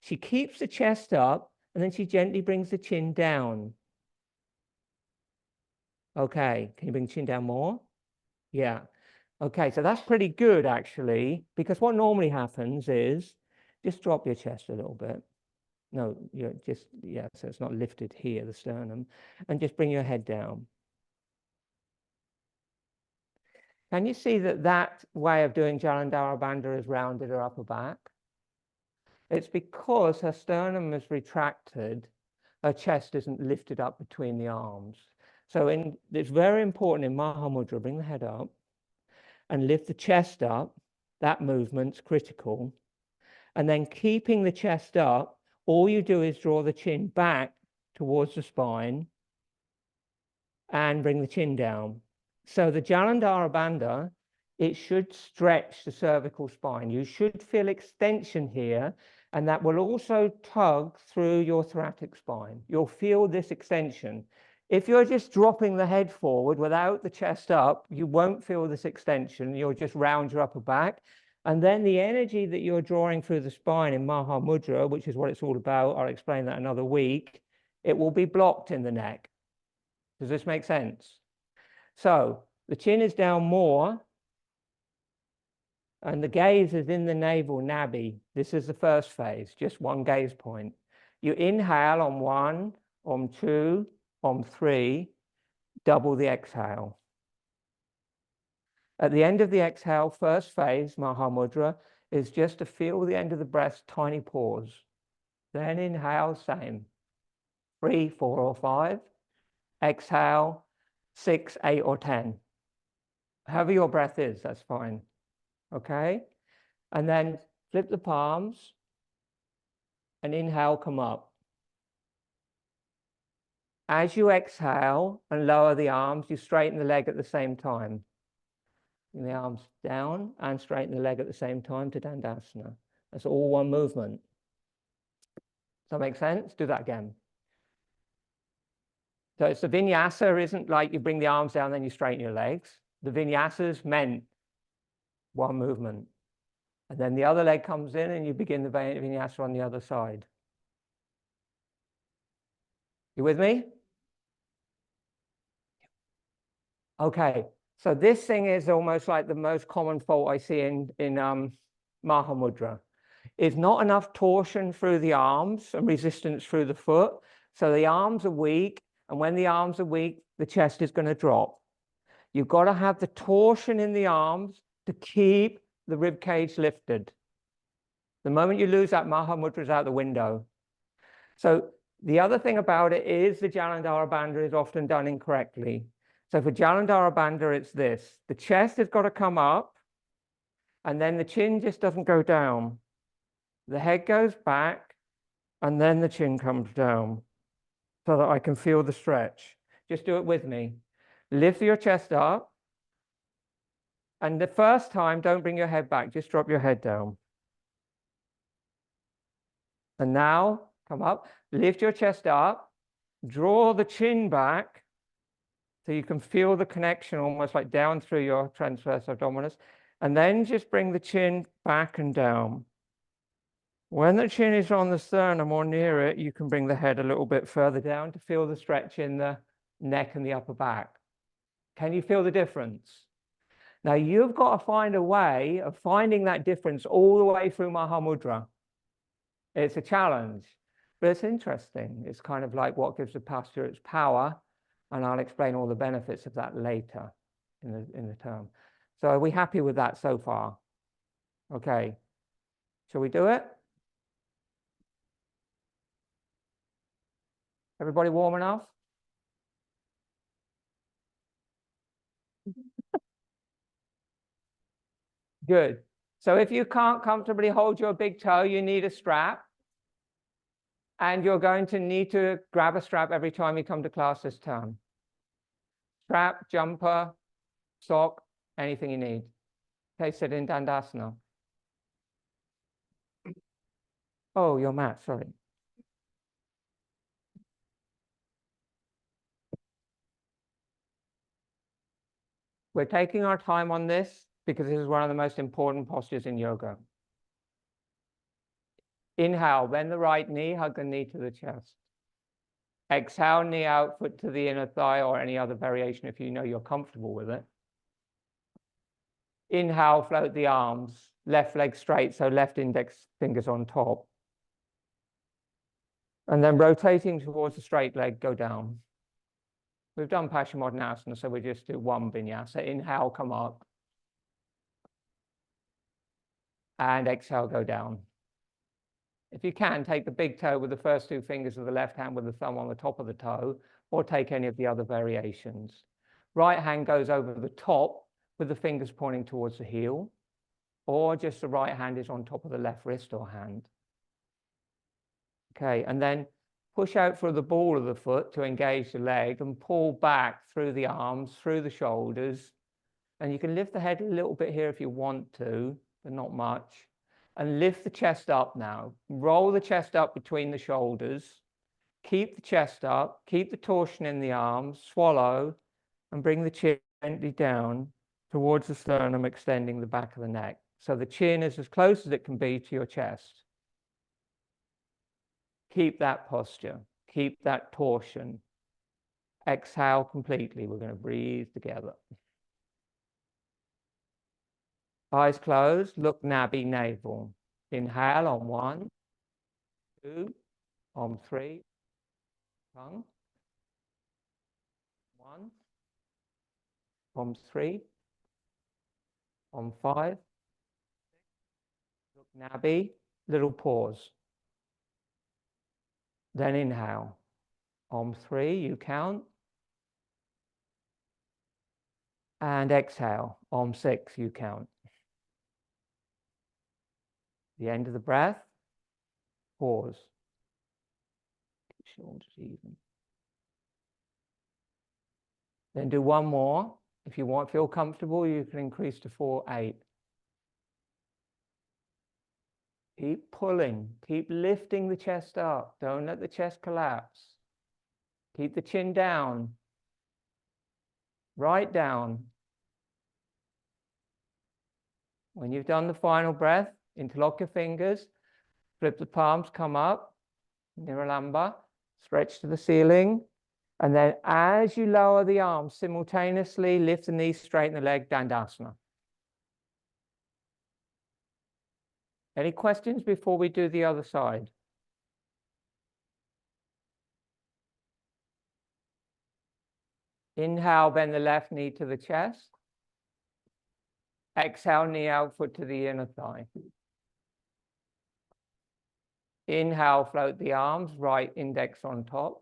She keeps the chest up, and then she gently brings the chin down. Okay, can you bring the chin down more? Yeah. Okay, so that's pretty good, actually, because what normally happens is, just drop your chest a little bit. No, you're just, yeah, so it's not lifted here, the sternum, and just bring your head down. Can you see that that way of doing Jalandhara Bandha has rounded her upper back? It's because her sternum is retracted, her chest isn't lifted up between the arms. So it's very important in Maha Mudra, bring the head up and lift the chest up. That movement's critical. And then keeping the chest up, all you do is draw the chin back towards the spine and bring the chin down. So the Jalandhara Bandha, it should stretch the cervical spine. You should feel extension here, and that will also tug through your thoracic spine. You'll feel this extension. If you're just dropping the head forward without the chest up, you won't feel this extension. You'll just round your upper back. And then the energy that you're drawing through the spine in Maha Mudra, which is what it's all about, I'll explain that another week, it will be blocked in the neck. Does this make sense? So the chin is down more, and the gaze is in the navel nabby. This is the first phase, just one gaze point. You inhale on 1, on 2, on 3, double the exhale. At the end of the exhale, first phase, Maha Mudra, is just to feel the end of the breath, tiny pause. Then inhale, same. 3, 4, or 5. Exhale, 6, 8, or 10. However your breath is, that's fine. Okay? And then flip the palms and inhale, come up. As you exhale and lower the arms, you straighten the leg at the same time. Bring the arms down and straighten the leg at the same time to Dandasana. That's all one movement. Does that make sense? Do that again. So it's the vinyasa isn't like you bring the arms down, then you straighten your legs. The vinyasas meant one movement. And then the other leg comes in and you begin the vinyasa on the other side. You with me? Okay, so this thing is almost like the most common fault I see in Maha Mudra. Is not enough torsion through the arms and resistance through the foot. So the arms are weak, and when the arms are weak, the chest is going to drop. You've got to have the torsion in the arms to keep the rib cage lifted. The moment you lose that, Maha Mudra is out the window. So the other thing about it is the Jalandhara Bandha is often done incorrectly. So for Jalandhara Bandha, it's this. The chest has got to come up, and then the chin just doesn't go down. The head goes back, and then the chin comes down so that I can feel the stretch. Just do it with me. Lift your chest up. And the first time, don't bring your head back. Just drop your head down. And now, come up. Lift your chest up. Draw the chin back so you can feel the connection almost like down through your transverse abdominis. And then just bring the chin back and down. When the chin is on the sternum or near it, you can bring the head a little bit further down to feel the stretch in the neck and the upper back. Can you feel the difference? Now, you've got to find a way of finding that difference all the way through Maha Mudra. It's a challenge, but it's interesting. It's kind of like what gives the posture its power, and I'll explain all the benefits of that later in the term. So are we happy with that so far? Okay. Shall we do it? Everybody warm enough? Good. So if you can't comfortably hold your big toe, you need a strap. And you're going to need to grab a strap every time you come to class this term. Strap, jumper, sock, anything you need. Okay, sit in Dandasana. Oh, your mat, sorry. We're taking our time on this because this is one of the most important postures in yoga. Inhale, bend the right knee, hug the knee to the chest. Exhale, knee out, foot to the inner thigh, or any other variation if you know you're comfortable with it. Inhale, float the arms, left leg straight, so left index fingers on top. And then rotating towards the straight leg, go down. We've done Paschimottanasana, so we just do one vinyasa. Inhale, come up. And exhale, go down. If you can, take the big toe with the first two fingers of the left hand with the thumb on the top of the toe, or take any of the other variations. Right hand goes over the top with the fingers pointing towards the heel, or just the right hand is on top of the left wrist or hand. Okay, and then push out through the ball of the foot to engage the leg and pull back through the arms, through the shoulders. And you can lift the head a little bit here if you want to, but not much. And lift the chest up now. Roll the chest up between the shoulders. Keep the chest up. Keep the torsion in the arms. Swallow and bring the chin gently down towards the sternum, extending the back of the neck. So the chin is as close as it can be to your chest. Keep that posture. Keep that torsion. Exhale completely. We're going to breathe together. Eyes closed. Look nabby navel. Inhale on 1, 2, on 3. Tongue. 1, on 3, on 5. Look nabby. Little pause. Then inhale. On 3, you count. And exhale. On 6, you count. The end of the breath. Pause. Shoulders even. Then do one more. If you want, feel comfortable, you can increase to 4, 8. Keep pulling, keep lifting the chest up. Don't let the chest collapse. Keep the chin down, right down. When you've done the final breath, interlock your fingers, flip the palms, come up, Niralamba, stretch to the ceiling. And then as you lower the arms, simultaneously lift the knees, straighten the leg, Dandasana. Any questions before we do the other side? Inhale, bend the left knee to the chest. Exhale, knee out, foot to the inner thigh. Inhale, float the arms, right index on top.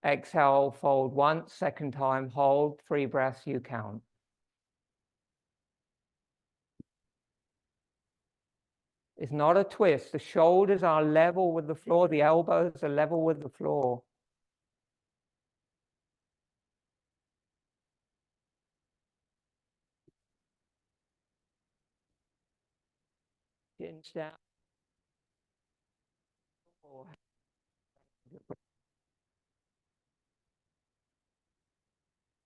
Exhale, fold once, second time, hold, 3 breaths, you count. It's not a twist. The shoulders are level with the floor. The elbows are level with the floor. Chin's down.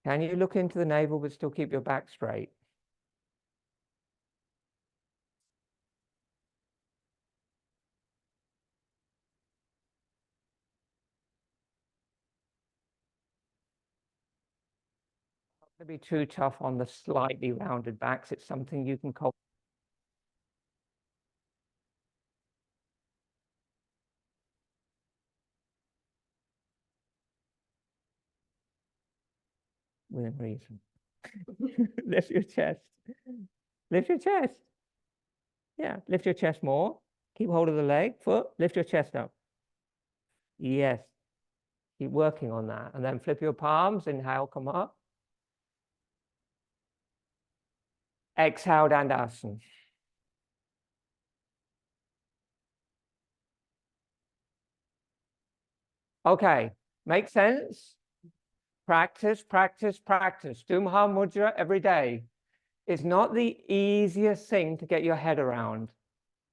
Can you look into the navel but still keep your back straight? Not to be too tough on the slightly rounded backs. It's something you can cope within reason. Lift your chest. Lift your chest. Yeah, lift your chest more. Keep hold of the leg, foot, lift your chest up. Yes. Keep working on that. And then flip your palms, inhale, come up. Exhale, Dandasana. Okay, makes sense? Practice, practice, practice. Do Maha Mudra every day. It's not the easiest thing to get your head around.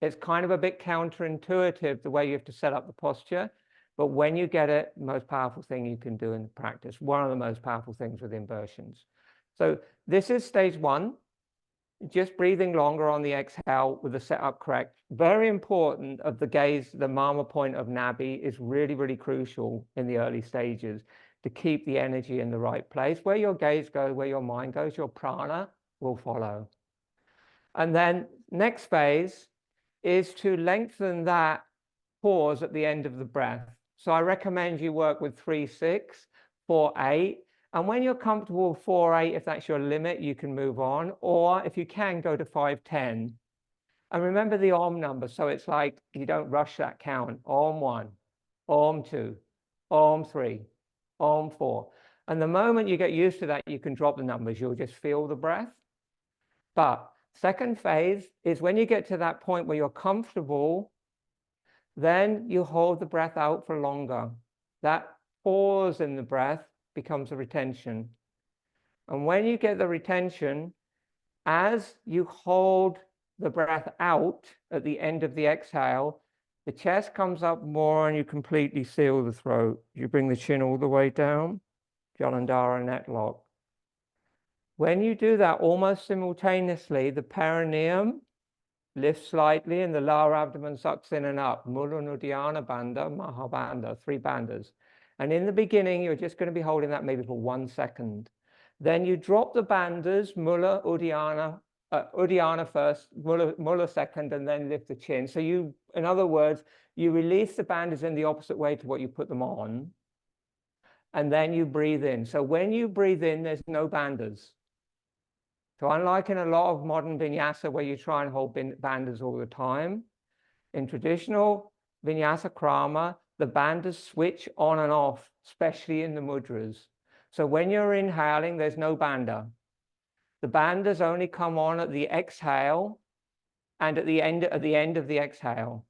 It's kind of a bit counterintuitive the way you have to set up the posture. But when you get it, the most powerful thing you can do in practice, one of the most powerful things with inversions. So this is stage 1. Just breathing longer on the exhale with the setup correct. Very important of the gaze, the mama point of Nabi is really, really crucial in the early stages to keep the energy in the right place. Where your gaze goes, where your mind goes, your prana will follow. And then next phase is to lengthen that pause at the end of the breath. So I recommend you work with 3, 6, 4, 8. And when you're comfortable with 4, 8, if that's your limit, you can move on. Or if you can, go to 5, 10. And remember the Om number. So it's like you don't rush that count. Om 1, Om 2, Om 3, Om 4. And the moment you get used to that, you can drop the numbers. You'll just feel the breath. But second phase is when you get to that point where you're comfortable, then you hold the breath out for longer. That pause in the breath becomes a retention. And when you get the retention, as you hold the breath out at the end of the exhale, the chest comes up more and you completely seal the throat. You bring the chin all the way down, Jalandhara neck lock. When you do that almost simultaneously, the perineum lifts slightly and the lower abdomen sucks in and up. Mula Nudhyana Bandha, Maha Bandha, 3 bandhas. And in the beginning, you're just going to be holding that maybe for 1 second. Then you drop the bandhas, Mula, Uddiyana first, Mula second, and then lift the chin. So you, in other words, you release the bandhas in the opposite way to what you put them on. And then you breathe in. So when you breathe in, there's no bandhas. So unlike in a lot of modern vinyasa where you try and hold bandhas all the time, in traditional vinyasa krama, the bandhas switch on and off, especially in the mudras. So when you're inhaling, there's no bandha. The bandhas only come on at the exhale and at the end of the exhale.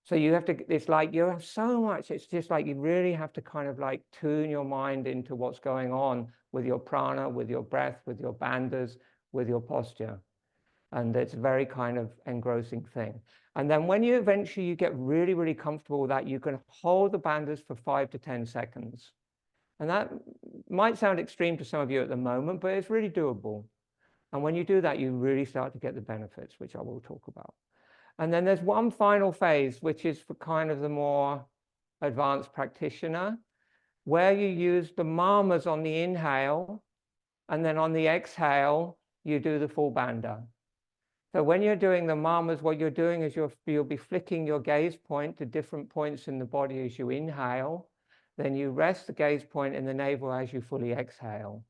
So you have to, it's like you have so much, it's just like you really have to kind of like tune your mind into what's going on with your prana, with your breath, with your bandhas, with your posture. And it's a very kind of engrossing thing. And then when you eventually you get really, really comfortable with that, you can hold the bandhas for 5 to 10 seconds. And that might sound extreme to some of you at the moment, but it's really doable. And when you do that, you really start to get the benefits, which I will talk about. And then there's one final phase, which is for kind of the more advanced practitioner, where you use the mamas on the inhale, and then on the exhale, you do the full bandha. So when you're doing the mamas, what you're doing is you'll be flicking your gaze point to different points in the body as you inhale. Then you rest the gaze point in the navel as you fully exhale.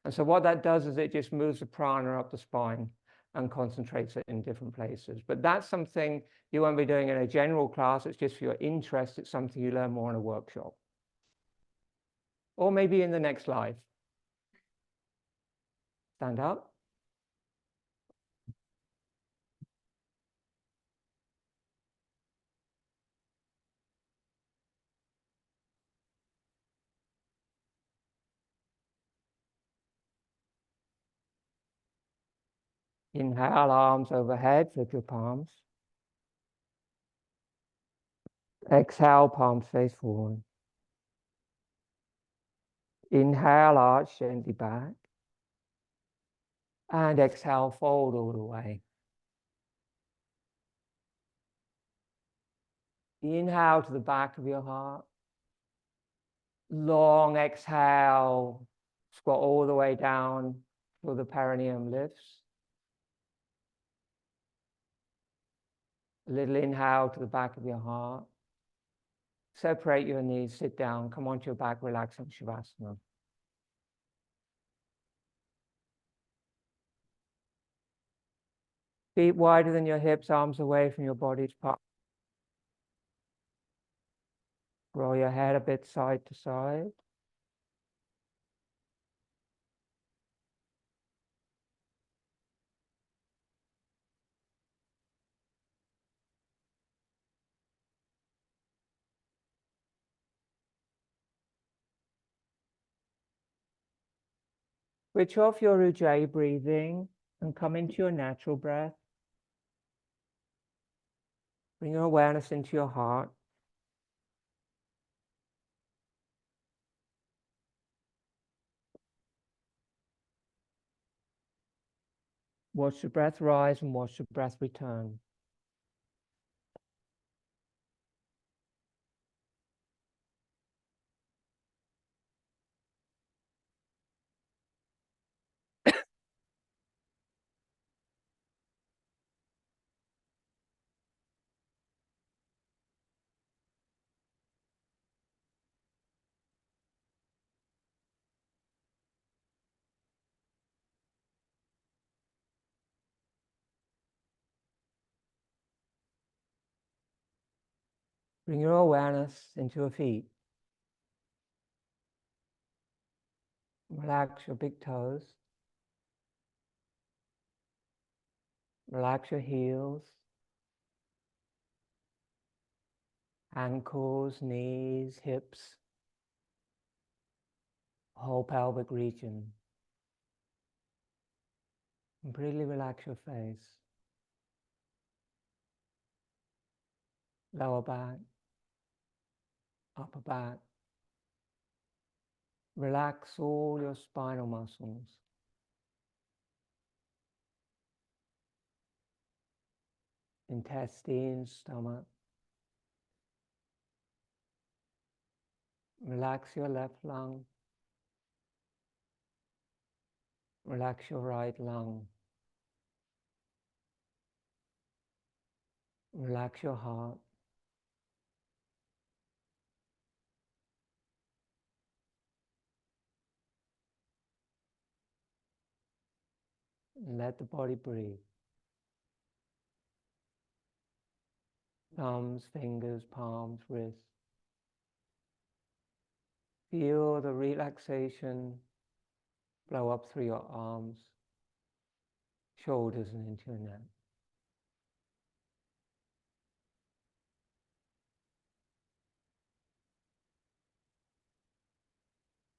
And so what that does is it just moves the prana up the spine and concentrates it in different places. But that's something you won't be doing in a general class. It's just for your interest. It's something you learn more in a workshop. Or maybe in the next life. Stand up. Inhale, arms overhead, flip your palms. Exhale, palms face forward. Inhale, arch gently back. And exhale, fold all the way. Inhale to the back of your heart. Long exhale, squat all the way down till the perineum lifts. A little inhale to the back of your heart. Separate your knees, sit down, come onto your back, relax on Shavasana. Feet wider than your hips, arms away from your body. Roll your head a bit side to side. Switch off your Ujjayi breathing and come into your natural breath. Bring your awareness into your heart. Watch the breath rise and watch the breath return. Bring your awareness into your feet. Relax your big toes. Relax your heels, ankles, knees, hips, whole pelvic region. Completely relax your face, lower back, upper back. Relax all your spinal muscles. Intestines, stomach. Relax your left lung. Relax your right lung. Relax your heart. And let the body breathe. Thumbs, fingers, palms, wrists. Feel the relaxation flow up through your arms, shoulders, and into your neck.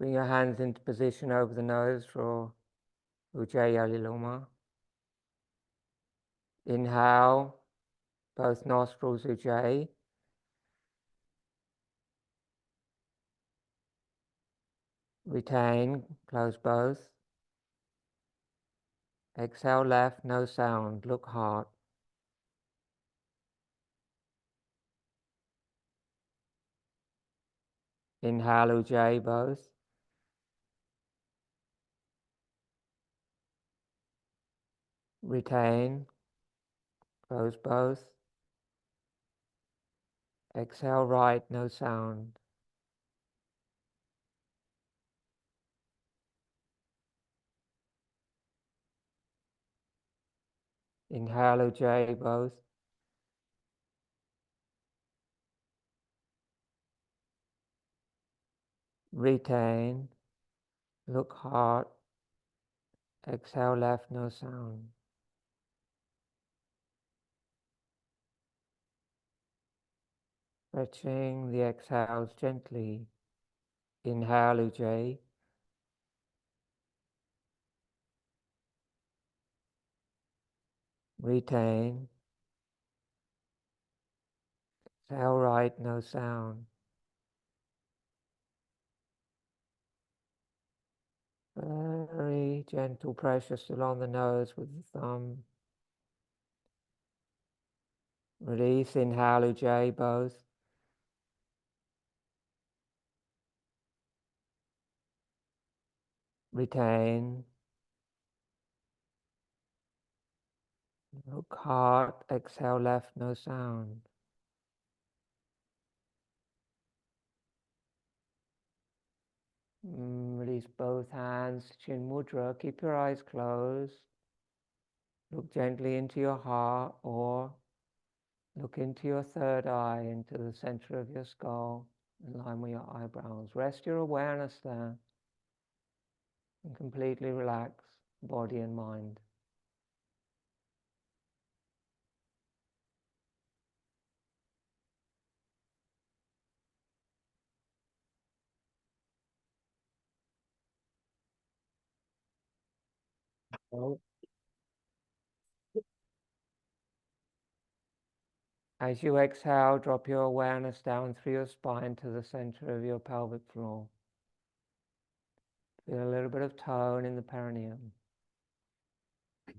Bring your hands into position over the nose for Ujaayi Anuloma. Inhale, both nostrils Ujjayi. Retain, close both. Exhale left, no sound, look heart. Inhale Ujjayi both. Retain, close both. Exhale right, no sound. Inhale Ujjayi both. Retain, look heart. Exhale left, no sound. Stretching the exhales gently. Inhale Ujjayi. Retain. Exhale right, no sound. Very gentle pressure still on the nose with the thumb. Release, inhale Ujjayi both. Retain. Look hard, exhale left, no sound. Release both hands, Chin Mudra. Keep your eyes closed. Look gently into your heart or look into your third eye, into the center of your skull, in line with your eyebrows. Rest your awareness there and completely relax body and mind. As you exhale, drop your awareness down through your spine to the center of your pelvic floor. Feel a little bit of tone in the perineum.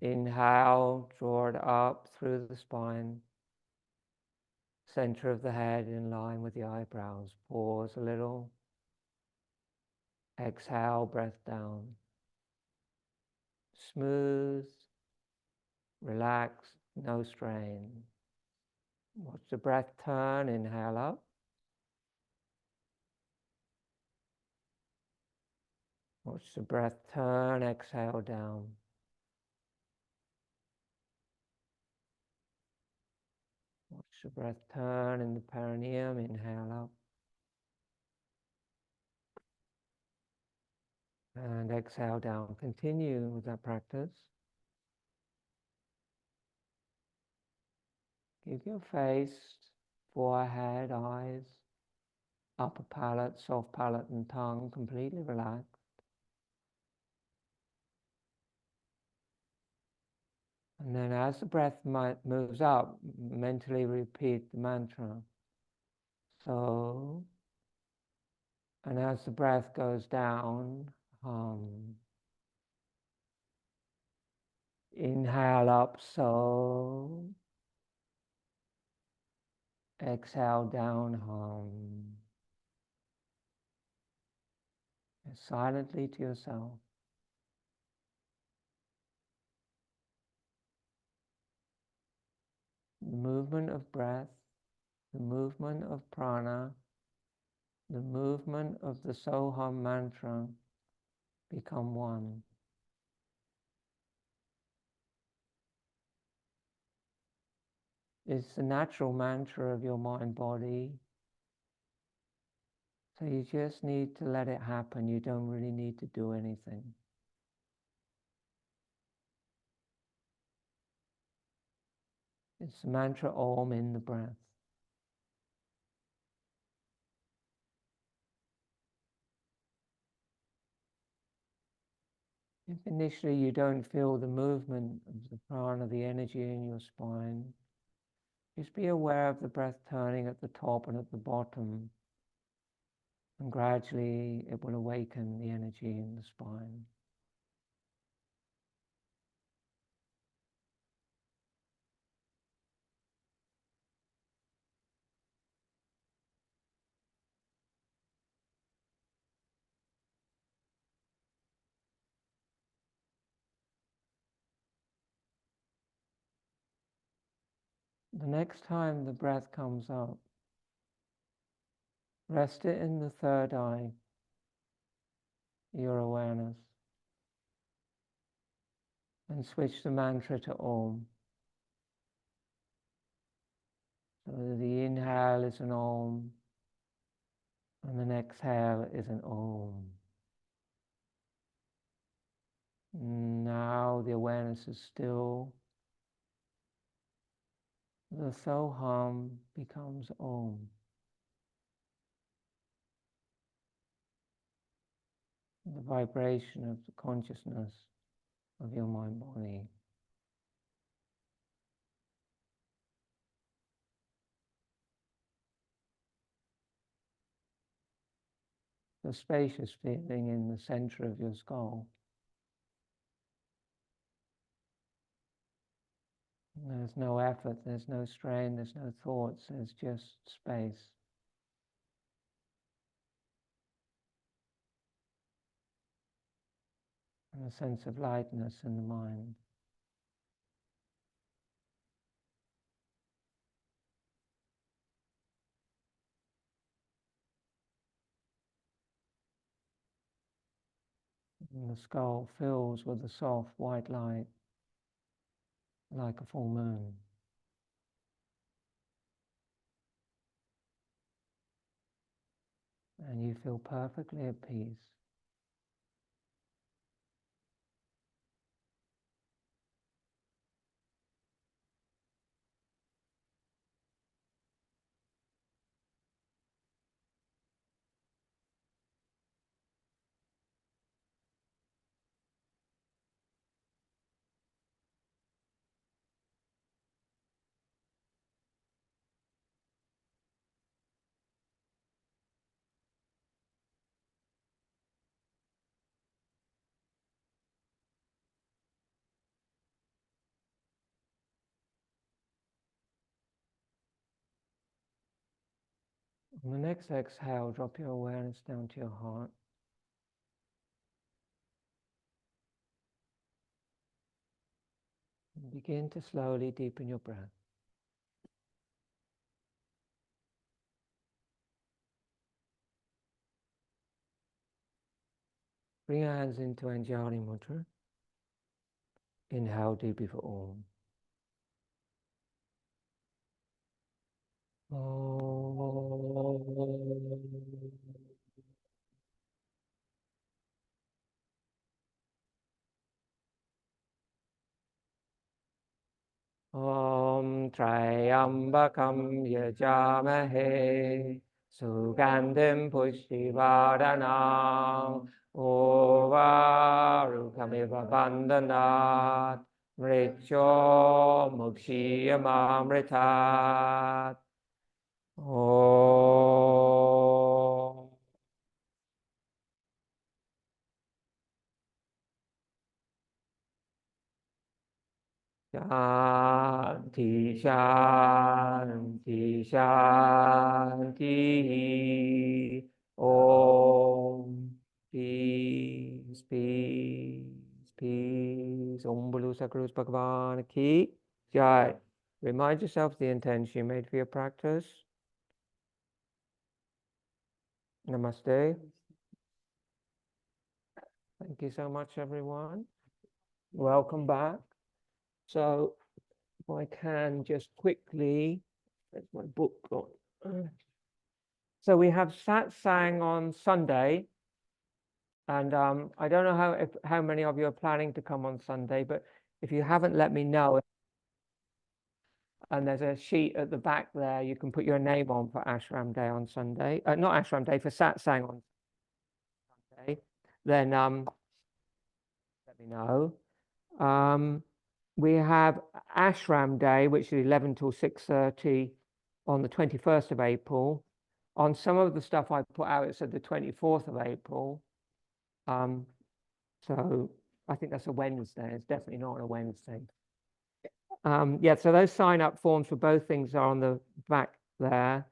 Inhale, draw it up through the spine, center of the head in line with the eyebrows. Pause a little. Exhale, breath down. Smooth, relaxed, no strain. Watch the breath turn, inhale up. Watch the breath turn, exhale down. Watch the breath turn in the perineum, inhale up. And exhale down. Continue with that practice. Keep your face, forehead, eyes, upper palate, soft palate and tongue completely relaxed. And then as the breath moves up, mentally repeat the mantra. So, and as the breath goes down, hum. Inhale up, so. Exhale down, hum. And silently to yourself. The movement of breath, the movement of prana, the movement of the Soham mantra become one. It's the natural mantra of your mind body. So you just need to let it happen. You don't really need to do anything. It's the mantra Om in the breath. If initially you don't feel the movement of the prana, the energy in your spine, just be aware of the breath turning at the top and at the bottom, and gradually it will awaken the energy in the spine. The next time the breath comes up, rest it in the third eye, your awareness, and switch the mantra to Om. So the inhale is an Om, and the exhale is an Om. Now the awareness is still. The Soham becomes Om. The vibration of the consciousness of your mind-body. The spacious feeling in the center of your skull. There's no effort, there's no strain, there's no thoughts, there's just space. And a sense of lightness in the mind. And the skull fills with a soft white light, like a full moon. And you feel perfectly at peace. On the next exhale, drop your awareness down to your heart. And begin to slowly deepen your breath. Bring your hands into Ujaayi Mudra. Inhale deeply for Om. Om Trayambakam Yajamahe Sugandhim Pushtivardhanam Ovarukamiva Bandhanat Mricho Mukshiyamamritat Om. Shanti, Shanti, Shanti. Om. Peace, peace, peace. Om Bolu Sakarus Bhagavan Ki Jai. Remind yourself the intention you made for your practice. Namaste. Thank you so much, everyone. Welcome back. So, if I can just quickly, where's my book gone? So we have satsang on Sunday, and I don't know how many of you are planning to come on Sunday, but if you haven't, let me know. And there's a sheet at the back there you can put your name on for Ashram Day on Sunday. Not Ashram Day, for satsang on Sunday. Then let me know. We have Ashram Day, which is 11 till 6:30 on the 21st of April. On some of the stuff I put out, it said the 24th of April. So I think that's a Wednesday. It's definitely not on a Wednesday. Yeah, so those sign-up forms for both things are on the back there.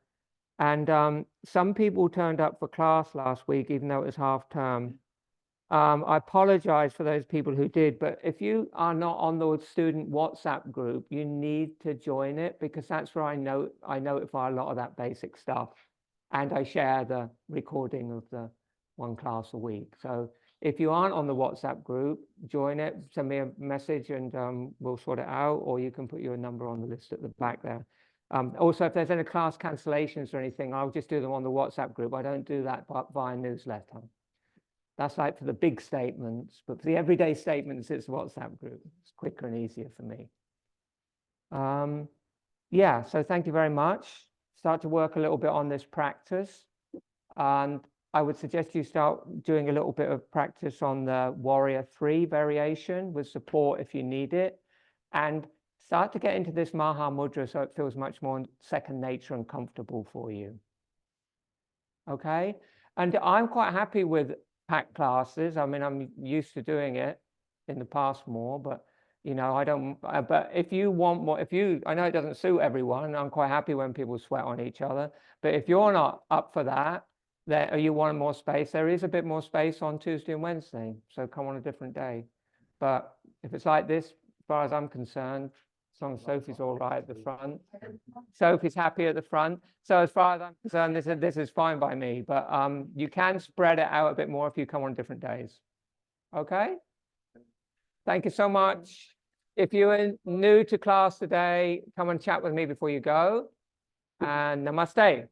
And some people turned up for class last week, even though it was half term. I apologize for those people who did, but if you are not on the student WhatsApp group, you need to join it, because that's where I notify a lot of that basic stuff. And I share the recording of the one class a week. So if you aren't on the WhatsApp group, join it, send me a message, and we'll sort it out, or you can put your number on the list at the back there. Also, if there's any class cancellations or anything, I'll just do them on the WhatsApp group. I don't do that via newsletter. That's like for the big statements, but for the everyday statements, it's a WhatsApp group. It's quicker and easier for me. Yeah, so thank you very much. Start to work a little bit on this practice. And I would suggest you start doing a little bit of practice on the Warrior 3 variation with support if you need it. And start to get into this Maha Mudra so it feels much more second nature and comfortable for you. Okay? And I'm quite happy with packed classes. I mean, I'm used to doing it in the past more, but you know, I don't, but if you want more, I know it doesn't suit everyone. I'm quite happy when people sweat on each other, but if you're not up for that, or you want more space, there is a bit more space on Tuesday and Wednesday. So come on a different day. But if it's like this, as far as I'm concerned, as long as Sophie's all right at the front. Sophie's happy at the front. So as far as I'm concerned, this is fine by me, but you can spread it out a bit more if you come on different days. Okay? Thank you so much. If you're new to class today, come and chat with me before you go. And namaste.